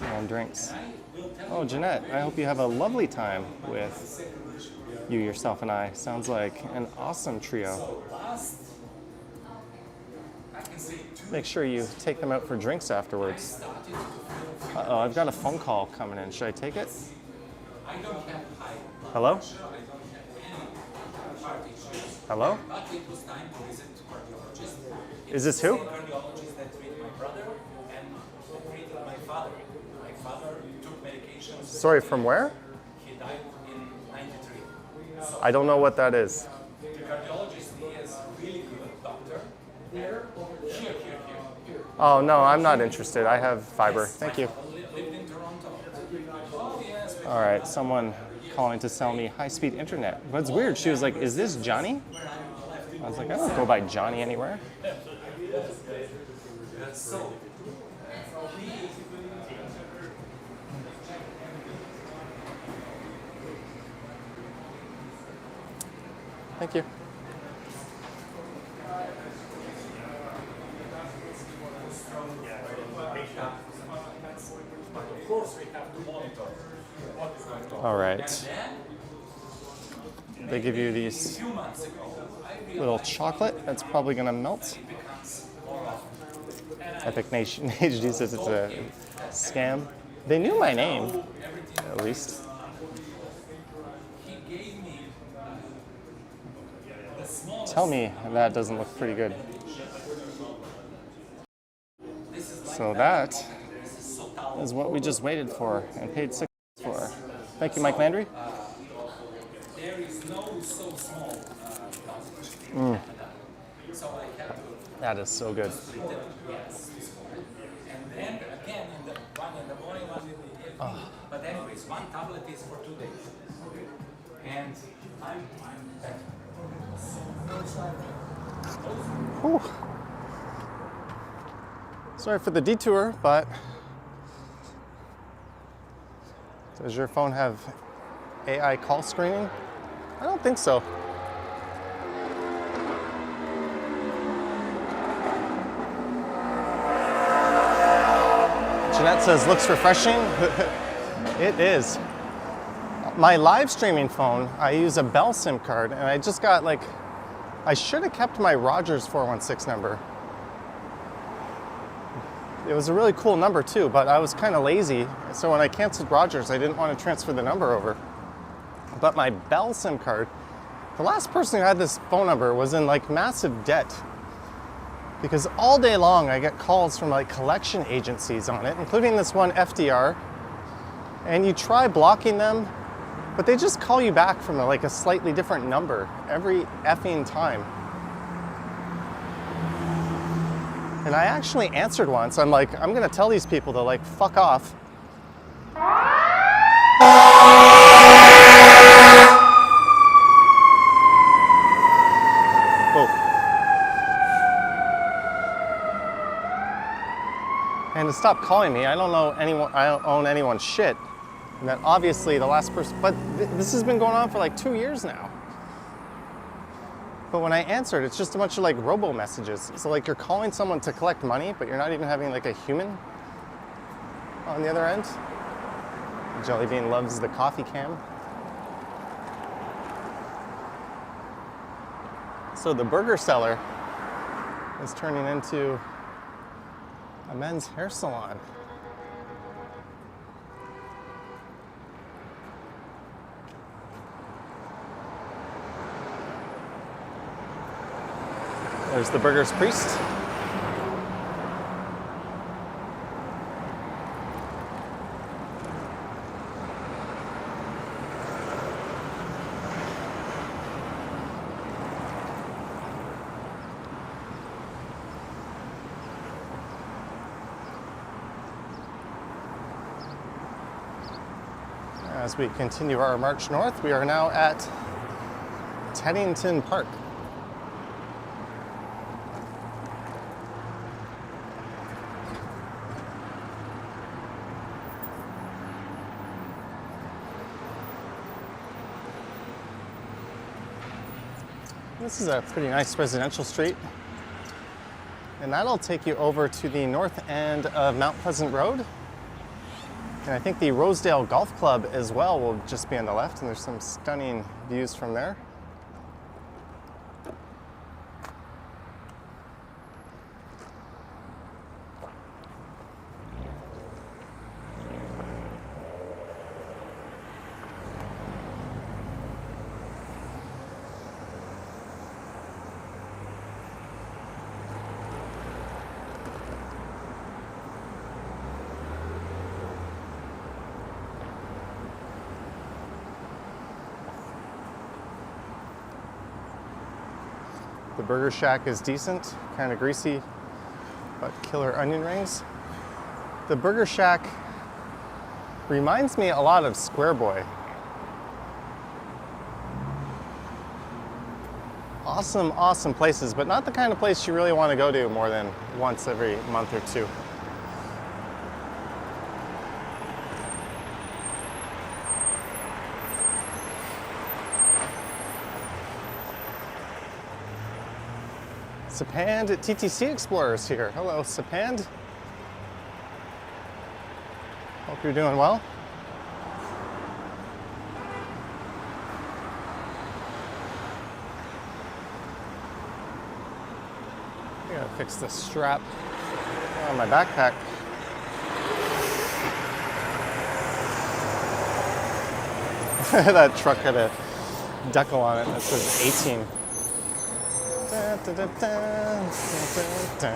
and drinks. Oh, Jeanette, I hope you have a lovely time with you, yourself, and I. Sounds like an awesome trio. last, I I can say two. Make sure you take them out for drinks afterwards. Started to feel Uh-oh, I've got a phone call coming in. Should I take it? I don't have high Hello? blood pressure, I don't have any heart issues. Hello? But it was time to visit to cardiologist. Is this who? It's the same cardiologist that treated my brother and that treated my father. My father took medications. Sorry, from where? He died in '93. So I don't know what that is. the cardiologist is a really good doctor. Here. Oh, no, I'm not interested. I have fiber. Thank you. Lived in Toronto. Oh yes. All right, someone calling to sell me high-speed internet. But it's weird. She was like, is this Johnny? I was like, I don't go by Johnny anywhere. So Thank you. All right. They give you these little chocolate that's probably gonna melt. Epic Nation HD says it's a scam. They knew my name, at least. he gave me the smallest. Tell me that doesn't look pretty good. So that is what we just waited for and paid $6 for. Thank you, Mike Landry. There is no so small dosage. So I have to That is so good. split it. Yes. And then again in the one in the morning, one in the evening. But anyways, one tablet is for 2 days. And I'm better. Whew. Sorry for the detour, but does your phone have AI call screening? I don't think so. Jeanette says, looks refreshing. It is. My live streaming phone, I use a Bell SIM card, and I just got like, I should have kept my Rogers 416 number. It was a really cool number too, but I was kind of lazy. So when I canceled Rogers, I didn't want to transfer the number over. But my Bell SIM card, the last person who had this phone number was in like massive debt. Because all day long I get calls from like collection agencies on it, including this one FDR. And you try blocking them, but they just call you back from like a slightly different number every effing time. And I actually answered once. I'm like, I'm gonna tell these people to like fuck off. And to stop calling me, I don't know anyone, I don't own anyone's shit. And that obviously the last person, but this has been going on for like 2 years now. But when I answered, it's just a bunch of like robo messages. So like you're calling someone to collect money, but you're not even having like a human on the other end. Jellybean loves the coffee cam. So the burger seller is turning into a men's hair salon. There's the burger's priest. As we continue our march north, we are now at Teddington Park. This is a pretty nice residential street. And that'll take you over to the north end of Mount Pleasant Road. And I think the Rosedale Golf Club as well will just be on the left, and there's some stunning views from there. The Burger Shack is decent, kind of greasy, but killer onion rings. The Burger Shack reminds me a lot of Square Boy. Awesome, awesome places, but not the kind of place you really want to go to more than once every month or two. Sapand at TTC Explorers here. Hello, Sapand. Hope you're doing well. I gotta fix the strap on my backpack. That truck had a decal on it that says 18. Da, da, da, da, da, da.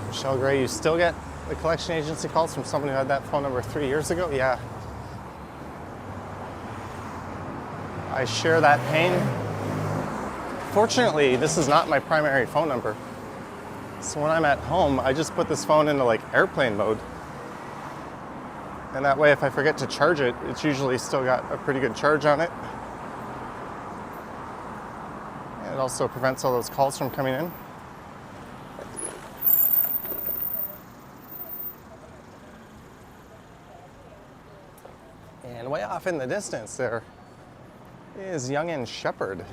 Michelle Gray, you still get the collection agency calls from someone who had that phone number 3 years ago? Yeah. I share that pain. Fortunately, this is not my primary phone number. So when I'm at home, I just put this phone into like airplane mode. And that way, if I forget to charge it, it's usually still got a pretty good charge on it. And it also prevents all those calls from coming in. And way off in the distance there is Youngin Shepherd.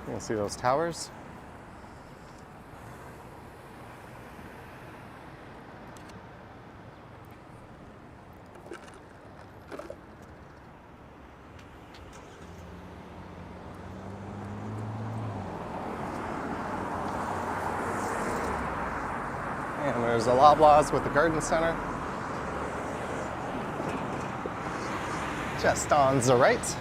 You can see those towers. And there's a Loblaws with the garden center. Just on the right.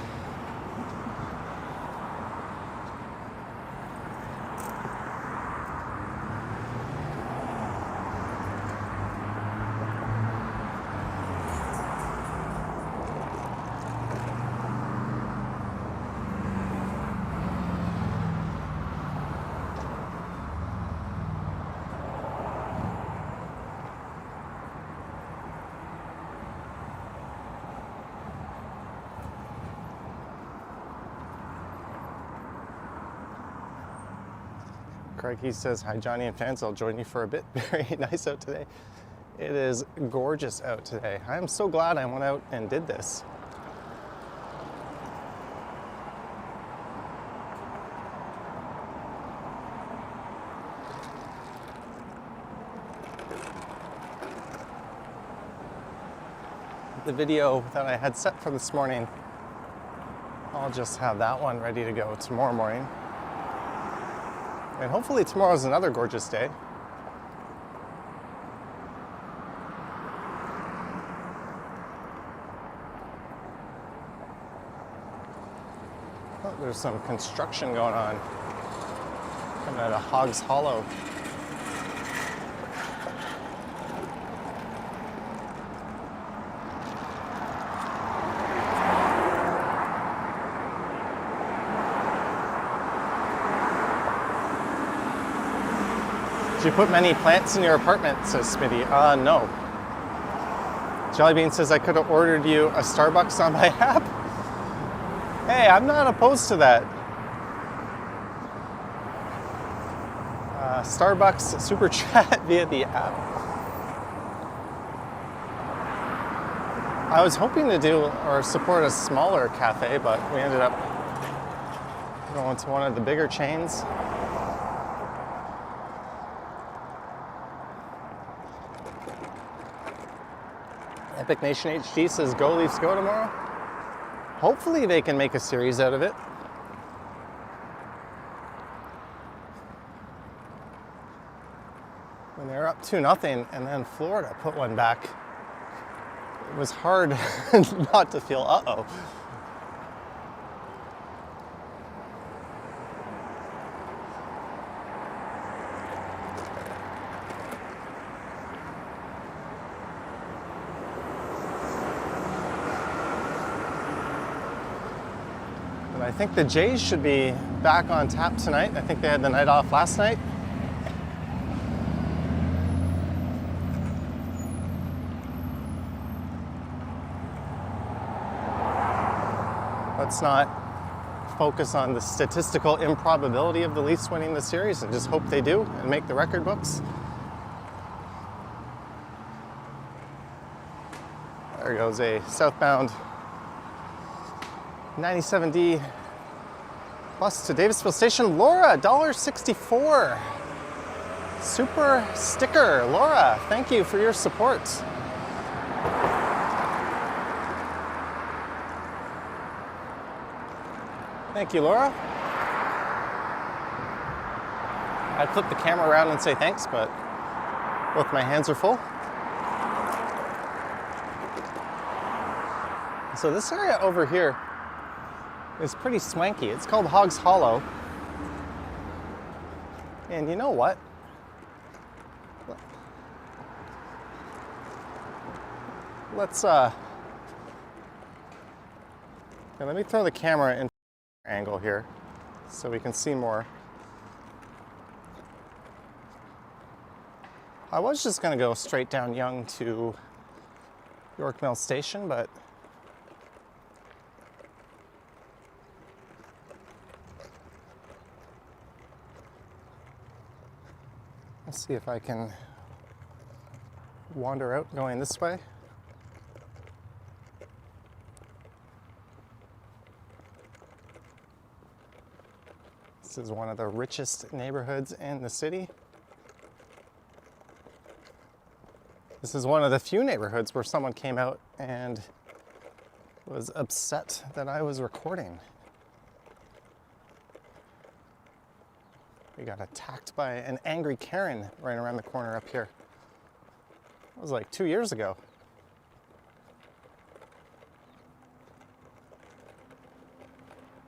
Craigie says, hi Johnny and fans, I'll join you for a bit. Very nice out today. It is gorgeous out today. I'm so glad I went out and did this. The video that I had set for this morning, I'll just have that one ready to go tomorrow morning. And hopefully tomorrow's another gorgeous day. Oh, there's some construction going on. Coming out of Hogs Hollow. Did you put many plants in your apartment, says Smitty? No. Jellybean says, I could have ordered you a Starbucks on my app. Hey, I'm not opposed to that. Starbucks super chat via the app. I was hoping to do or support a smaller cafe, but we ended up going to one of the bigger chains. Epic Nation HD says, go Leafs go tomorrow. Hopefully they can make a series out of it. When they're up 2-0 and then Florida put one back It was hard not to feel uh-oh. And I think the Jays should be back on tap tonight. I think they had the night off last night. Let's not focus on the statistical improbability of the Leafs winning the series and just hope they do and make the record books. There goes a southbound 97D bus to Davisville Station. Laura, $1.64. Super sticker. Laura, thank you for your support. Thank you, Laura. I'd flip the camera around and say thanks, but both my hands are full. So this area over here is pretty swanky. It's called Hogs Hollow. And you know what? Let's let me throw the camera in angle here so we can see more. I was just going to go straight down Yonge to York Mill Station, but let's see if I can wander out going this way. This is one of the richest neighborhoods in the city. This is one of the few neighborhoods where someone came out and was upset that I was recording. We got attacked by an angry Karen right around the corner up here. That was like 2 years ago.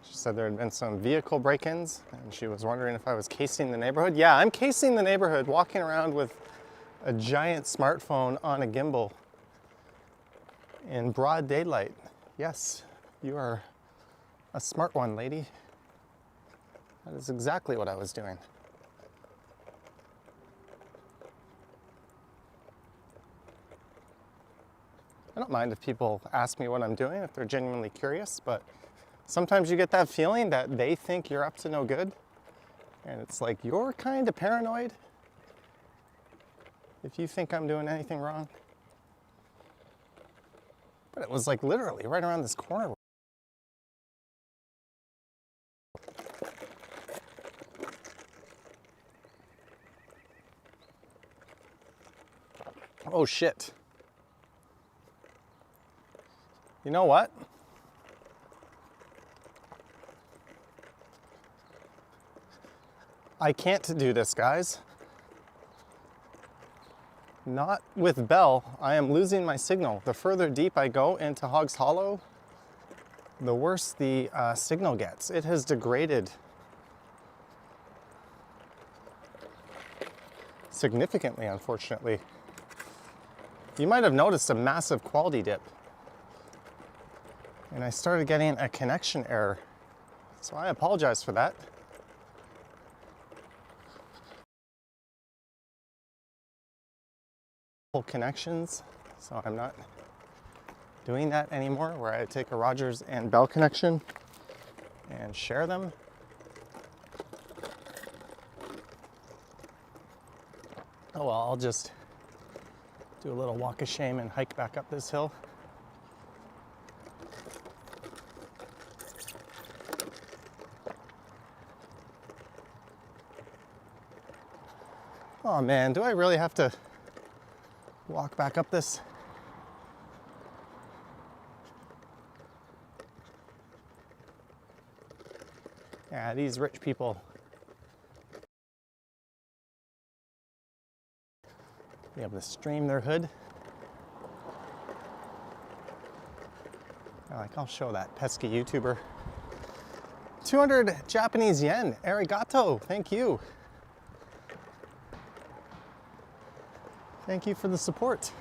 She said there had been some vehicle break-ins and she was wondering if I was casing the neighborhood. Yeah, I'm casing the neighborhood, walking around with a giant smartphone on a gimbal in broad daylight. Yes, you are a smart one, lady. That is exactly what I was doing. I don't mind if people ask me what I'm doing, if they're genuinely curious, but sometimes you get that feeling that they think you're up to no good. And it's like, you're kind of paranoid if you think I'm doing anything wrong. But it was like literally right around this corner. Oh shit. You know what? I can't do this, guys. Not with Bell. I am losing my signal. The further deep I go into Hogs Hollow, the worse the signal gets. It has degraded significantly, unfortunately. You might have noticed a massive quality dip. And I started getting a connection error. So I apologize for that. Connections, so I'm not doing that anymore, where I take a Rogers and Bell connection and share them. Oh well, I'll just do a little walk of shame and hike back up this hill. Oh man, do I really have to walk back up this? Yeah, these rich people. Be able to stream their hood. Like, I'll show that pesky YouTuber. 200 Japanese yen. Arigato. Thank you. Thank you for the support.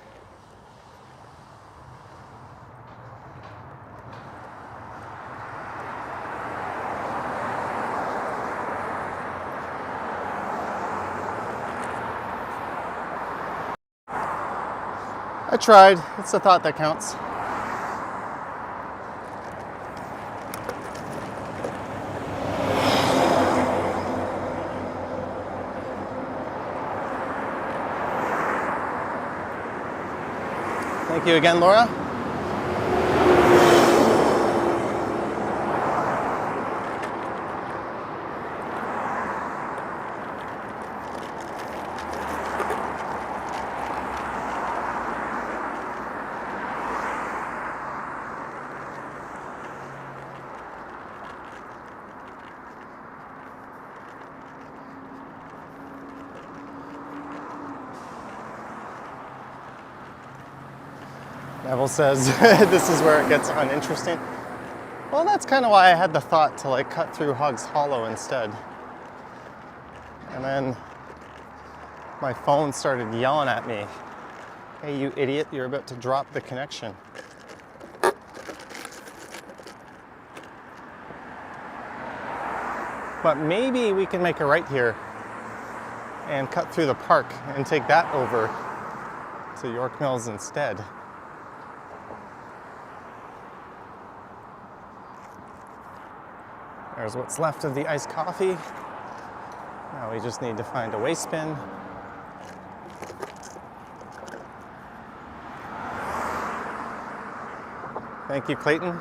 I tried. It's the thought that counts. Thank you again, Laura. Neville says this is where it gets uninteresting. Well, that's kind of why I had the thought to like cut through Hogs Hollow instead. And then my phone started yelling at me. Hey, you idiot, you're about to drop the connection. But maybe we can make a right here and cut through the park and take that over to York Mills instead. There's what's left of the iced coffee. Now we just need to find a waste bin. Thank you, Clayton.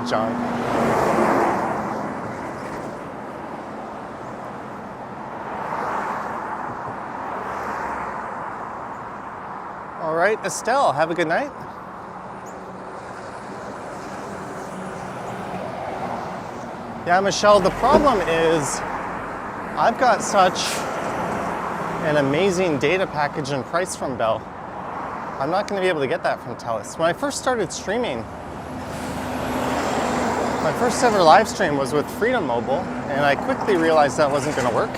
John. All right, Estelle, have a good night. Yeah, Michelle, the problem is I've got such an amazing data package and price from Bell. I'm not going to be able to get that from TELUS. When I first started streaming, my first ever live stream was with Freedom Mobile, and I quickly realized that wasn't going to work.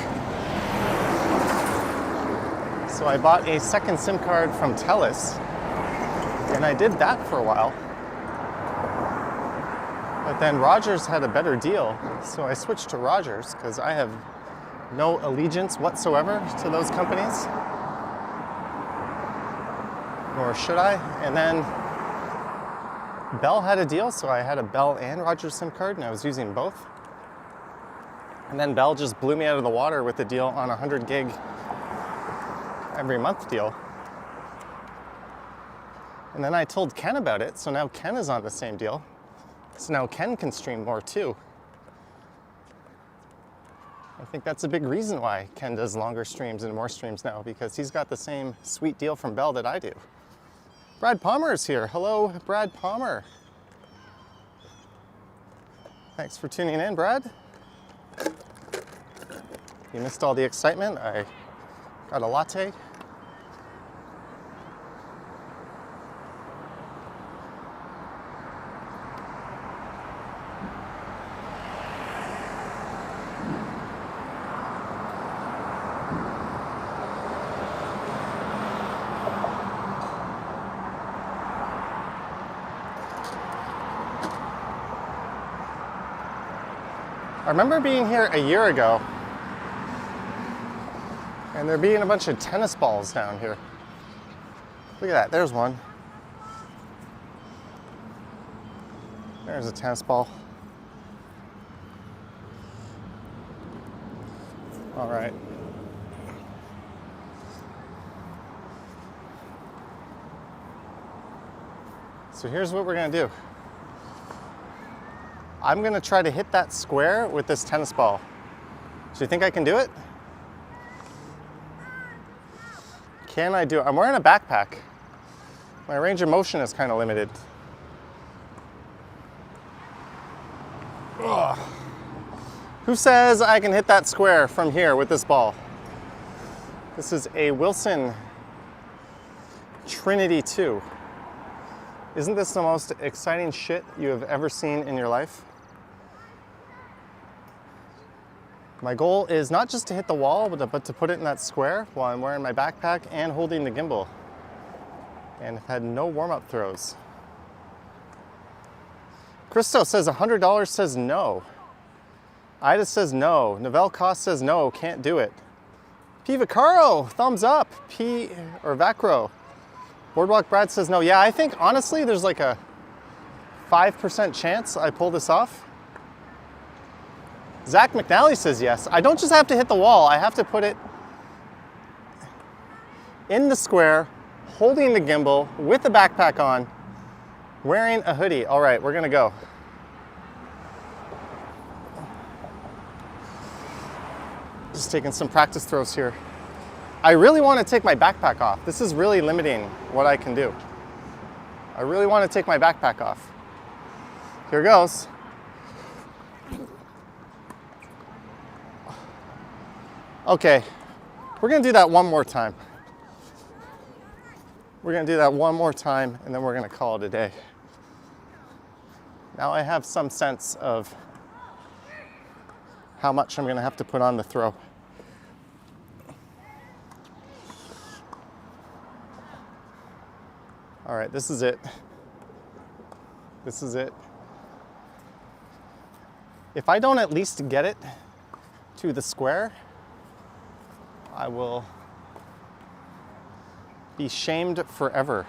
So I bought a second SIM card from TELUS, and I did that for a while. But then Rogers had a better deal, so I switched to Rogers because I have no allegiance whatsoever to those companies. Nor should I. And then Bell had a deal, so I had a Bell and Rogers SIM card, and I was using both. And then Bell just blew me out of the water with a deal on a 100 gig every month deal. And then I told Ken about it, so now Ken is on the same deal. So now Ken can stream more too. I think that's a big reason why Ken does longer streams and more streams now, because he's got the same sweet deal from Bell that I do. Brad Palmer is here. Hello, Brad Palmer. Thanks for tuning in, Brad. You missed all the excitement. I got a latte. I remember being here a year ago and there being a bunch of tennis balls down here. Look at that, there's one. There's a tennis ball. All right. So here's what we're gonna do. I'm gonna try to hit that square with this tennis ball. Do you think I can do it? Can I do it? I'm wearing a backpack. My range of motion is kind of limited. Ugh. Who says I can hit that square from here with this ball? This is a Wilson Trinity 2. Isn't this the most exciting shit you have ever seen in your life? My goal is not just to hit the wall, but to put it in that square while I'm wearing my backpack and holding the gimbal. And I've had no warm-up throws. Christo says $100 says no. Ida says no. Novell Cost says no, can't do it. P. Vicaro, thumbs up. P. or Vacro. Boardwalk Brad says no. Yeah, I think honestly there's like a 5% chance I pull this off. Zach McNally says yes. I don't just have to hit the wall, I have to put it in the square, holding the gimbal, with the backpack on, wearing a hoodie. All right, we're gonna go. Just taking some practice throws here. I really want to take my backpack off. This is really limiting what I can do. I really want to take my backpack off. Here goes. Okay, we're gonna do that one more time. We're gonna do that one more time and then we're gonna call it a day. Now I have some sense of how much I'm gonna have to put on the throw. All right, this is it. This is it. If I don't at least get it to the square, I will be shamed forever.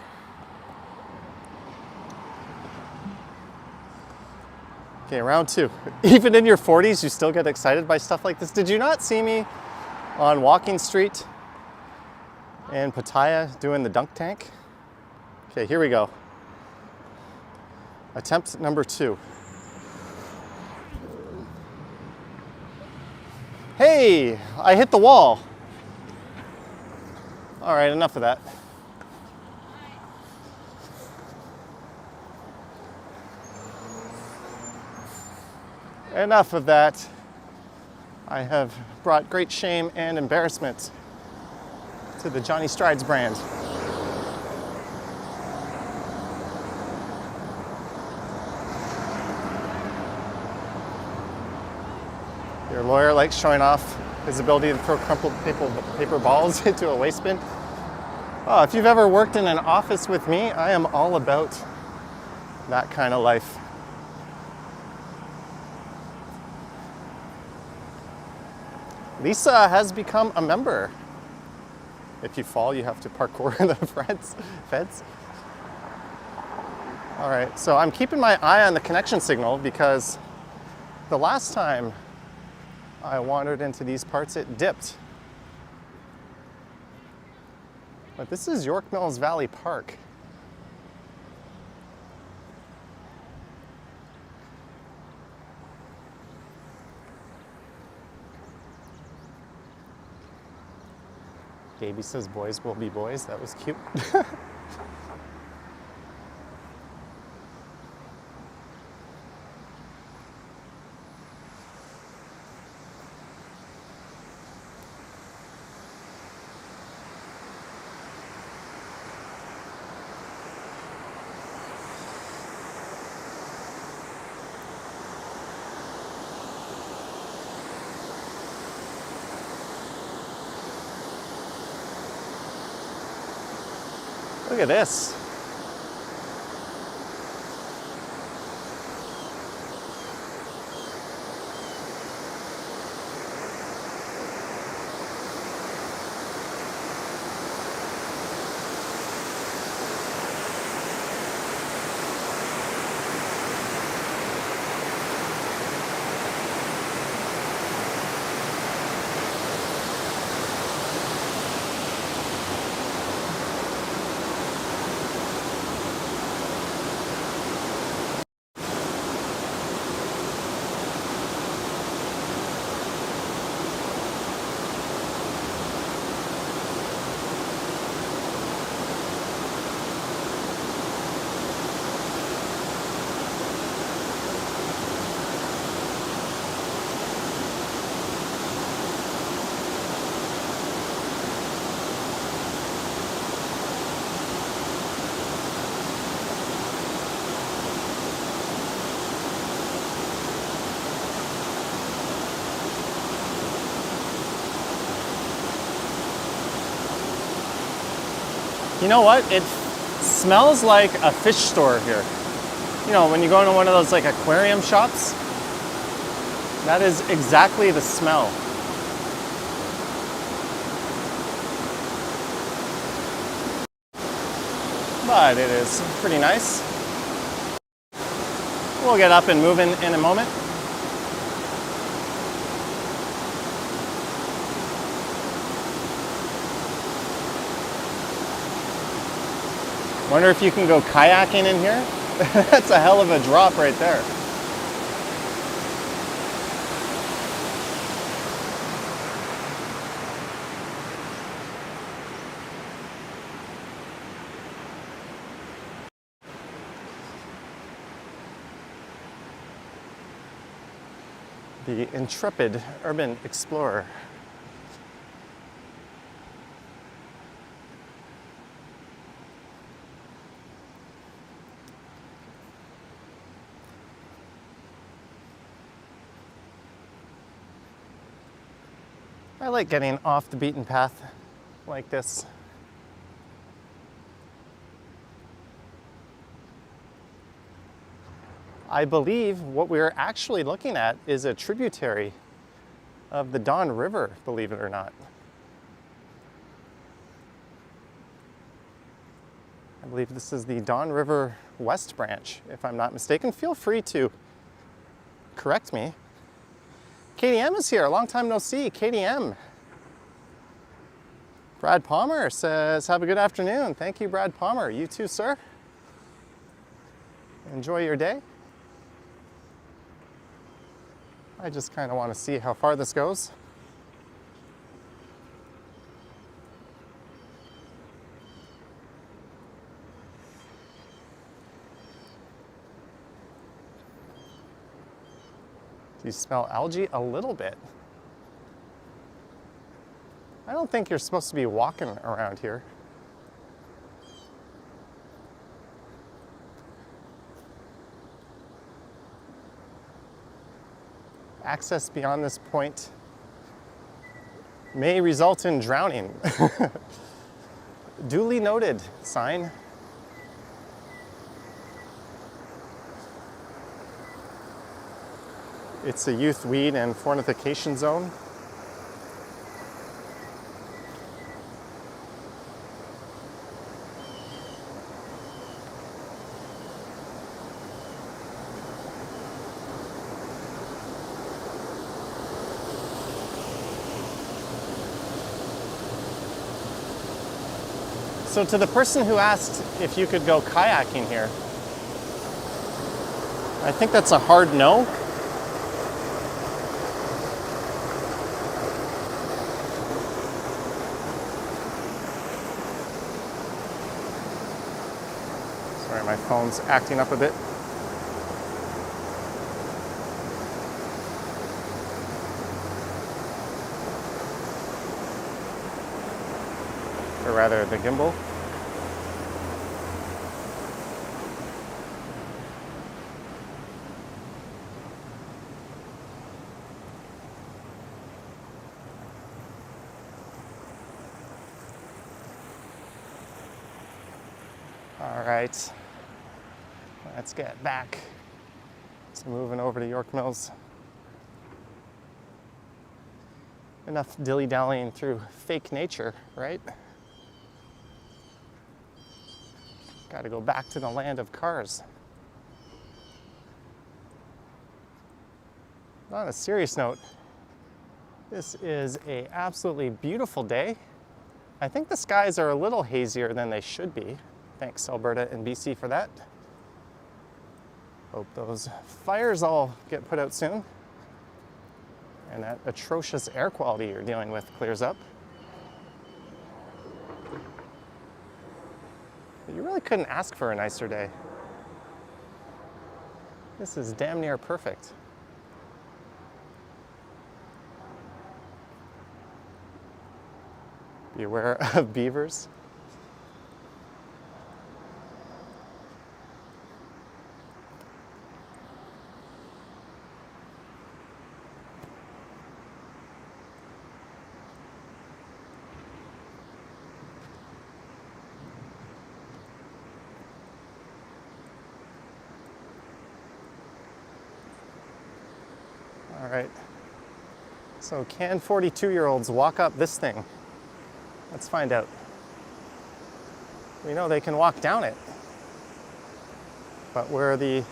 Okay, round two. Even in your 40s, you still get excited by stuff like this. Did you not see me on Walking Street in Pattaya doing the dunk tank? Okay, here we go. Attempt number 2. Hey, I hit the wall. All right, enough of that. Enough of that. I have brought great shame and embarrassment to the Johnny Strides brand. Your lawyer likes showing off his ability to throw crumpled paper balls into a waste bin. Oh, if you've ever worked in an office with me, I am all about that kind of life. Lisa has become a member. If you fall, you have to parkour the feds. All right, so I'm keeping my eye on the connection signal because the last time I wandered into these parts, it dipped. But this is York Mills Valley Park. Gaby says boys will be boys. That was cute. Look at this. You know what? It smells like a fish store here. You know, when you go into one of those like aquarium shops, that is exactly the smell. But it is pretty nice. We'll get up and moving in a moment. Wonder if you can go kayaking in here? That's a hell of a drop right there. The intrepid urban explorer. I like getting off the beaten path like this. I believe what we're actually looking at is a tributary of the Don River, believe it or not. I believe this is the Don River West Branch, if I'm not mistaken. Feel free to correct me. KDM is here, long time no see, KDM. Brad Palmer says, have a good afternoon. Thank you, Brad Palmer. You too, sir. Enjoy your day. I just kind of want to see how far this goes. Do you smell algae? A little bit. I don't think you're supposed to be walking around here. Access beyond this point may result in drowning. Duly noted, sign. It's a youth weed and fornication zone. So to the person who asked if you could go kayaking here, I think that's a hard no. Sorry, my phone's acting up a bit. Or rather, the gimbal. All right, let's get back to moving over to York Mills. Enough dilly-dallying through fake nature, right? Got to go back to the land of cars. On a serious note, this is an absolutely beautiful day. I think the skies are a little hazier than they should be. Thanks, Alberta and BC, for that. Hope those fires all get put out soon and that atrocious air quality you're dealing with clears up. But you really couldn't ask for a nicer day. This is damn near perfect. Be aware of beavers. right. So can 42-year-olds walk up this thing? Let's find out. We know they can walk down it, but where the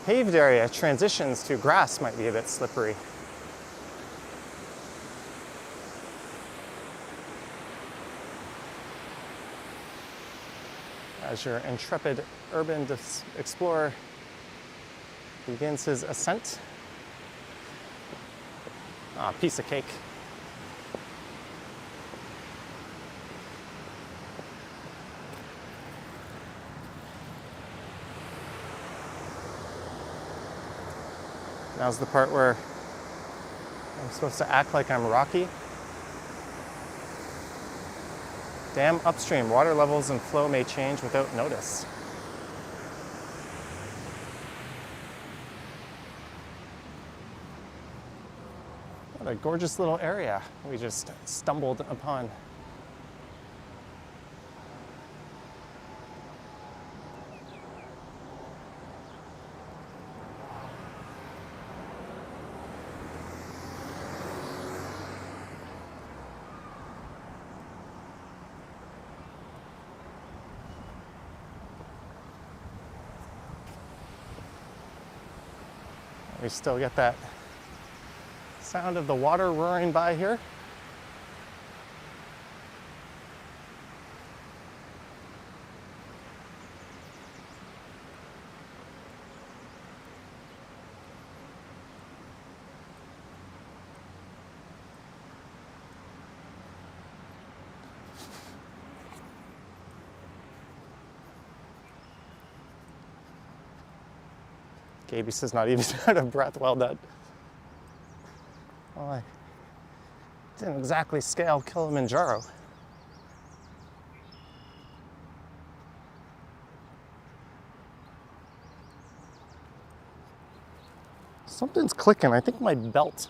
paved area transitions to grass might be a bit slippery. As your intrepid urban explorer begins his ascent. Ah, piece of cake. Now's the part where I'm supposed to act like I'm Rocky. Dam upstream, water levels and flow may change without notice. What a gorgeous little area we just stumbled upon. We still get that sound of the water roaring by here. Gaby says not even out of breath. Well done. Well, I didn't exactly scale Kilimanjaro. Something's clicking. I think my belt.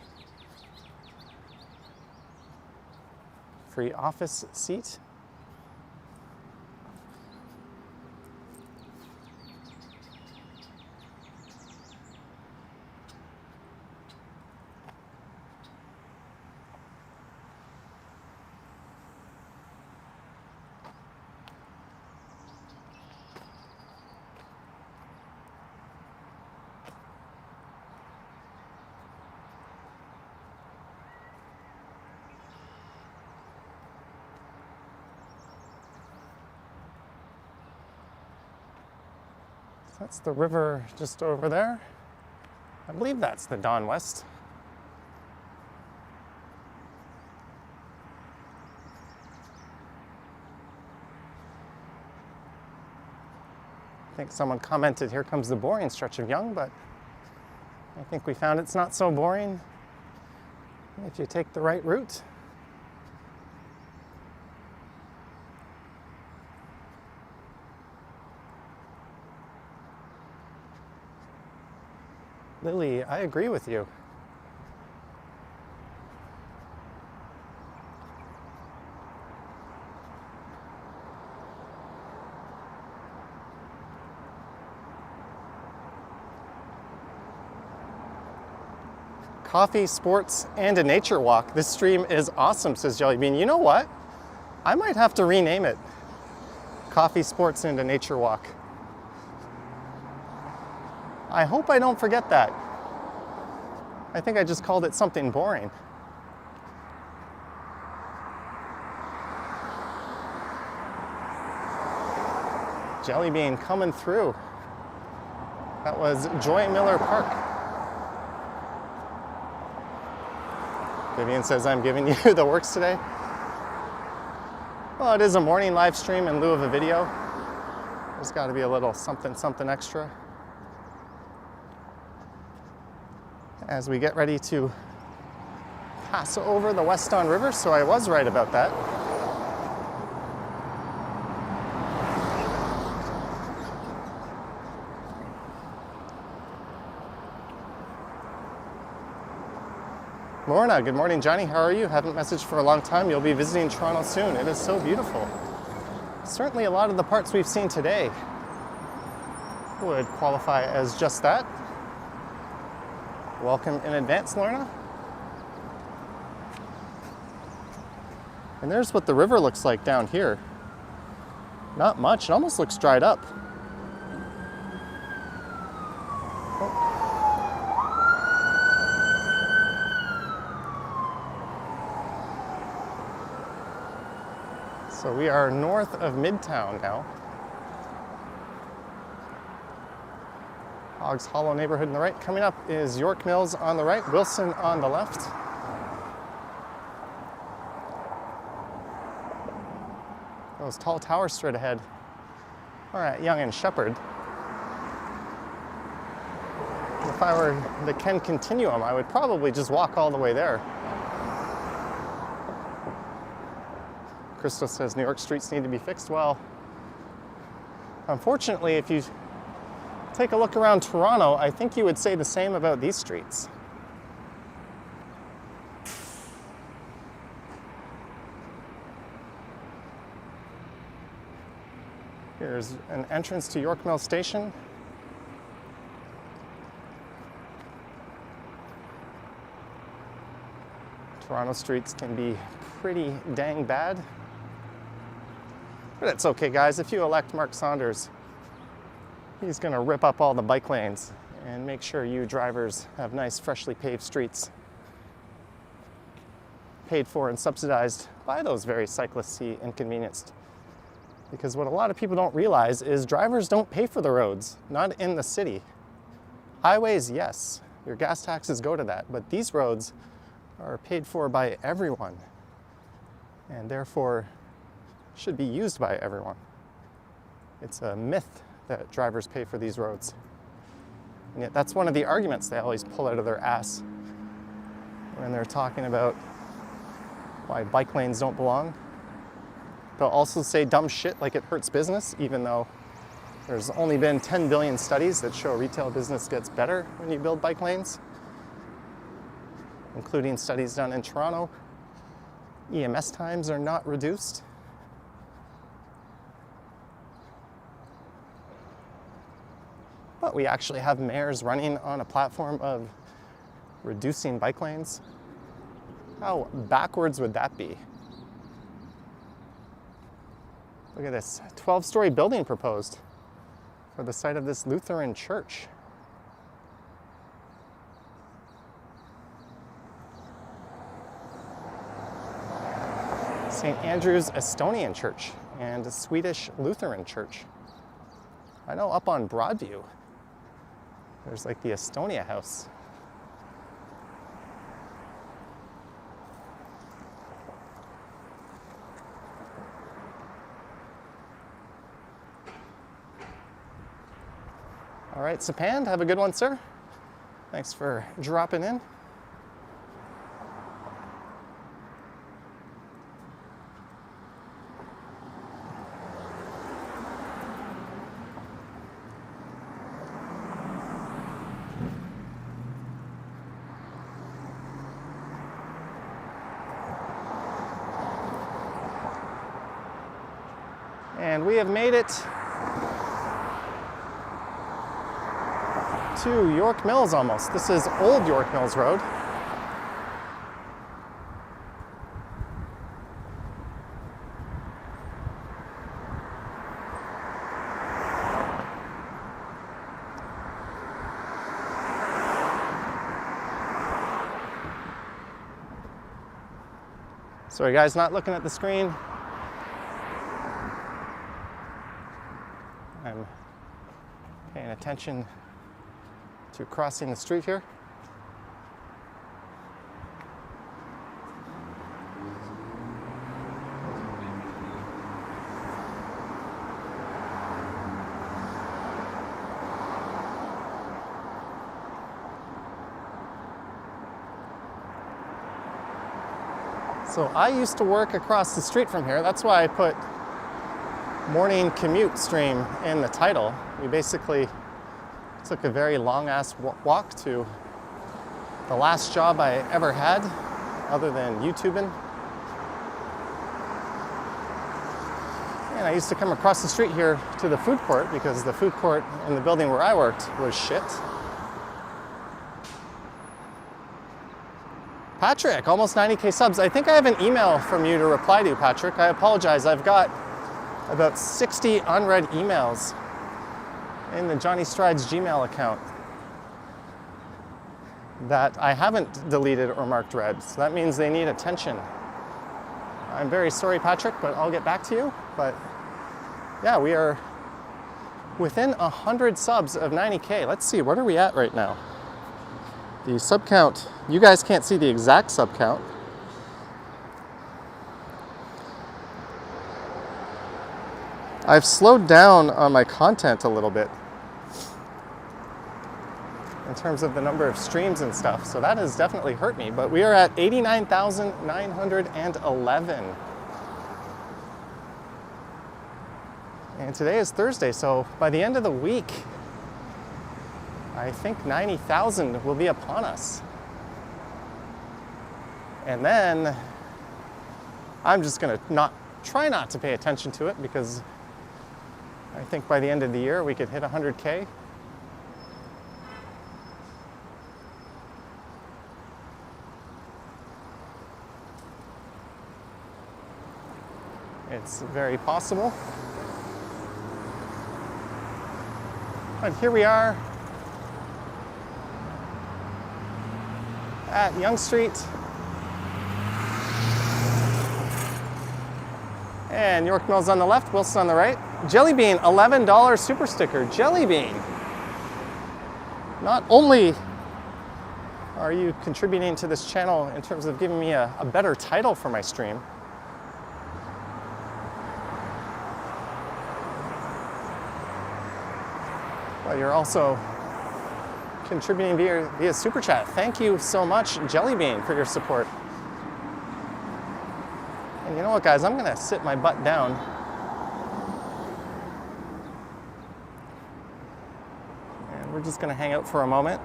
Free office seat. That's the river just over there. I believe that's the Don West. I think someone commented, here comes the boring stretch of Yonge, but I think we found it's not so boring if you take the right route. Lily, I agree with you. Coffee, sports, and a nature walk. This stream is awesome, says Jellybean. You know what? I might have to rename it. Coffee, sports, and a nature walk. I hope I don't forget that. I think I just called it something boring. Jellybean coming through. That was Joy Miller Park. Vivian says, I'm giving you the works today. Well, it is a morning live stream in lieu of a video. There's got to be a little something extra. As we get ready to pass over the West Don River, so I was right about that. Lorna, good morning, Johnny. How are you? Haven't messaged for a long time. You'll be visiting Toronto soon. It is so beautiful. Certainly a lot of the parts we've seen today would qualify as just that. Welcome in advance, Lorna. And there's what the river looks like down here. Not much, it almost looks dried up. So we are north of Midtown now. Hogs Hollow neighborhood on the right. Coming up is York Mills on the right, Wilson on the left. Those tall towers straight ahead. All right, Young and Shepherd. If I were the Ken Continuum, I would probably just walk all the way there. Crystal says New York streets need to be fixed. Well, unfortunately, if you take a look around Toronto, I think you would say the same about these streets. Here's an entrance to York Mills Station. Toronto streets can be pretty dang bad. But it's okay, guys. If you elect Mark Saunders, he's going to rip up all the bike lanes and make sure you drivers have nice, freshly paved streets. Paid for and subsidized by those very cyclists he inconvenienced. Because what a lot of people don't realize is drivers don't pay for the roads, not in the city. Highways, yes, your gas taxes go to that, but these roads are paid for by everyone and therefore should be used by everyone. It's a myth that drivers pay for these roads. And yet that's one of the arguments they always pull out of their ass when they're talking about why bike lanes don't belong. They'll also say dumb shit like it hurts business, even though there's only been 10 billion studies that show retail business gets better when you build bike lanes, including studies done in Toronto. EMS times are not reduced. But we actually have mayors running on a platform of reducing bike lanes. How backwards would that be? Look at this 12-story building proposed for the site of this Lutheran church. St. Andrew's Estonian Church and a Swedish Lutheran Church. I know up on Broadview, there's like the Estonia House. All right, Sapand, have a good one, sir. Thanks for dropping in. And we have made it to York Mills almost. This is Old York Mills Road. Sorry guys, not looking at the screen. I'm paying attention to crossing the street here. So I used to work across the street from here. That's why I put morning commute stream in the title. We basically took a very long-ass walk to the last job I ever had, other than YouTubing. And I used to come across the street here to the food court because the food court in the building where I worked was shit. Patrick, almost 90K subs. I think I have an email from you to reply to, Patrick. I apologize. I've got about 60 unread emails in the Johnny Strides Gmail account that I haven't deleted or marked read. So that means they need attention. I'm very sorry, Patrick, but I'll get back to you. But yeah, we are within 100 subs of 90K. Let's see, what are we at right now? The sub count, you guys can't see the exact sub count. I've slowed down on my content a little bit in terms of the number of streams and stuff, so that has definitely hurt me, but we are at 89,911. And today is Thursday, so by the end of the week, I think 90,000 will be upon us. And then I'm just gonna try not to pay attention to it, because I think by the end of the year we could hit 100K. It's very possible. But here we are at Yonge Street. And York Mills on the left, Wilson on the right. Jelly Bean, $11 super sticker. Jelly Bean. Not only are you contributing to this channel in terms of giving me a better title for my stream, but you're also contributing via Super Chat. Thank you so much, Jelly Bean, for your support. And you know what, guys? I'm gonna sit my butt down. And we're just gonna hang out for a moment.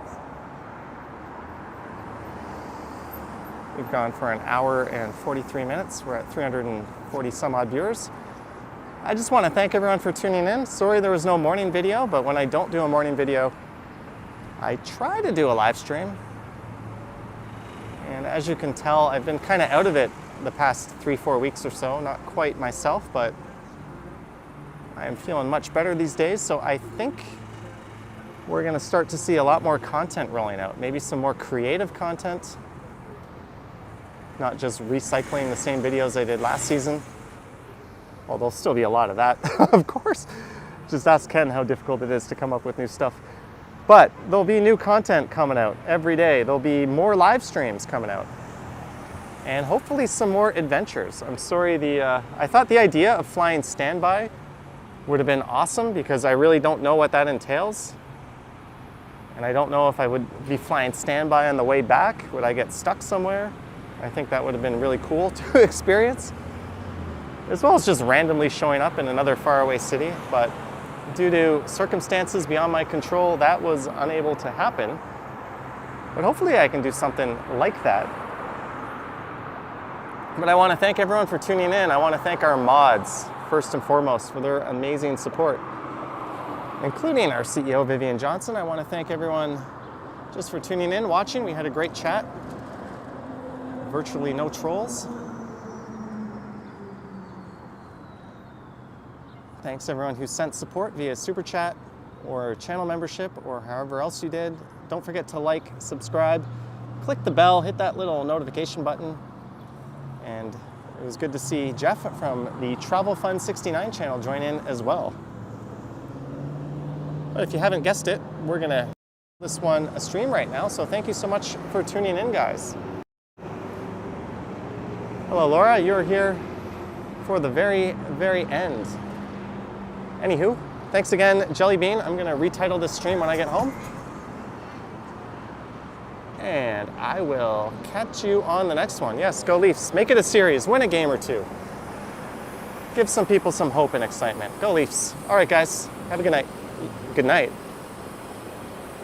We've gone for an hour and 43 minutes. We're at 340 some odd viewers. I just want to thank everyone for tuning in. Sorry there was no morning video, but when I don't do a morning video, I try to do a live stream. And as you can tell, I've been kind of out of it the past 3-4 weeks or so. Not quite myself, but I am feeling much better these days. So I think we're going to start to see a lot more content rolling out. Maybe some more creative content. Not just recycling the same videos I did last season. Well, there'll still be a lot of that, of course. Just ask Ken how difficult it is to come up with new stuff. But there'll be new content coming out every day. There'll be more live streams coming out. And hopefully some more adventures. I'm sorry, I thought the idea of flying standby would have been awesome, because I really don't know what that entails. And I don't know if I would be flying standby on the way back. Would I get stuck somewhere? I think that would have been really cool to experience, as well as just randomly showing up in another faraway city. But due to circumstances beyond my control, that was unable to happen. But hopefully I can do something like that. But I want to thank everyone for tuning in. I want to thank our mods, first and foremost, for their amazing support, including our CEO, Vivian Johnson. I want to thank everyone just for tuning in, watching. We had a great chat. Virtually no trolls. Thanks everyone who sent support via Super Chat or channel membership or however else you did. Don't forget to like, subscribe, click the bell, hit that little notification button. And it was good to see Jeff from the Travel Fun 69 channel join in as well. But if you haven't guessed it, we're gonna this one a stream right now. So thank you so much for tuning in, guys. Hello, Laura, you're here for the very, very end. Anywho, thanks again, Jelly Bean. I'm gonna retitle this stream when I get home. And I will catch you on the next one. Yes, go Leafs. Make it a series, win a game or two. Give some people some hope and excitement. Go Leafs. All right, guys, have a good night. Good night.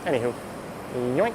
Anywho, yoink.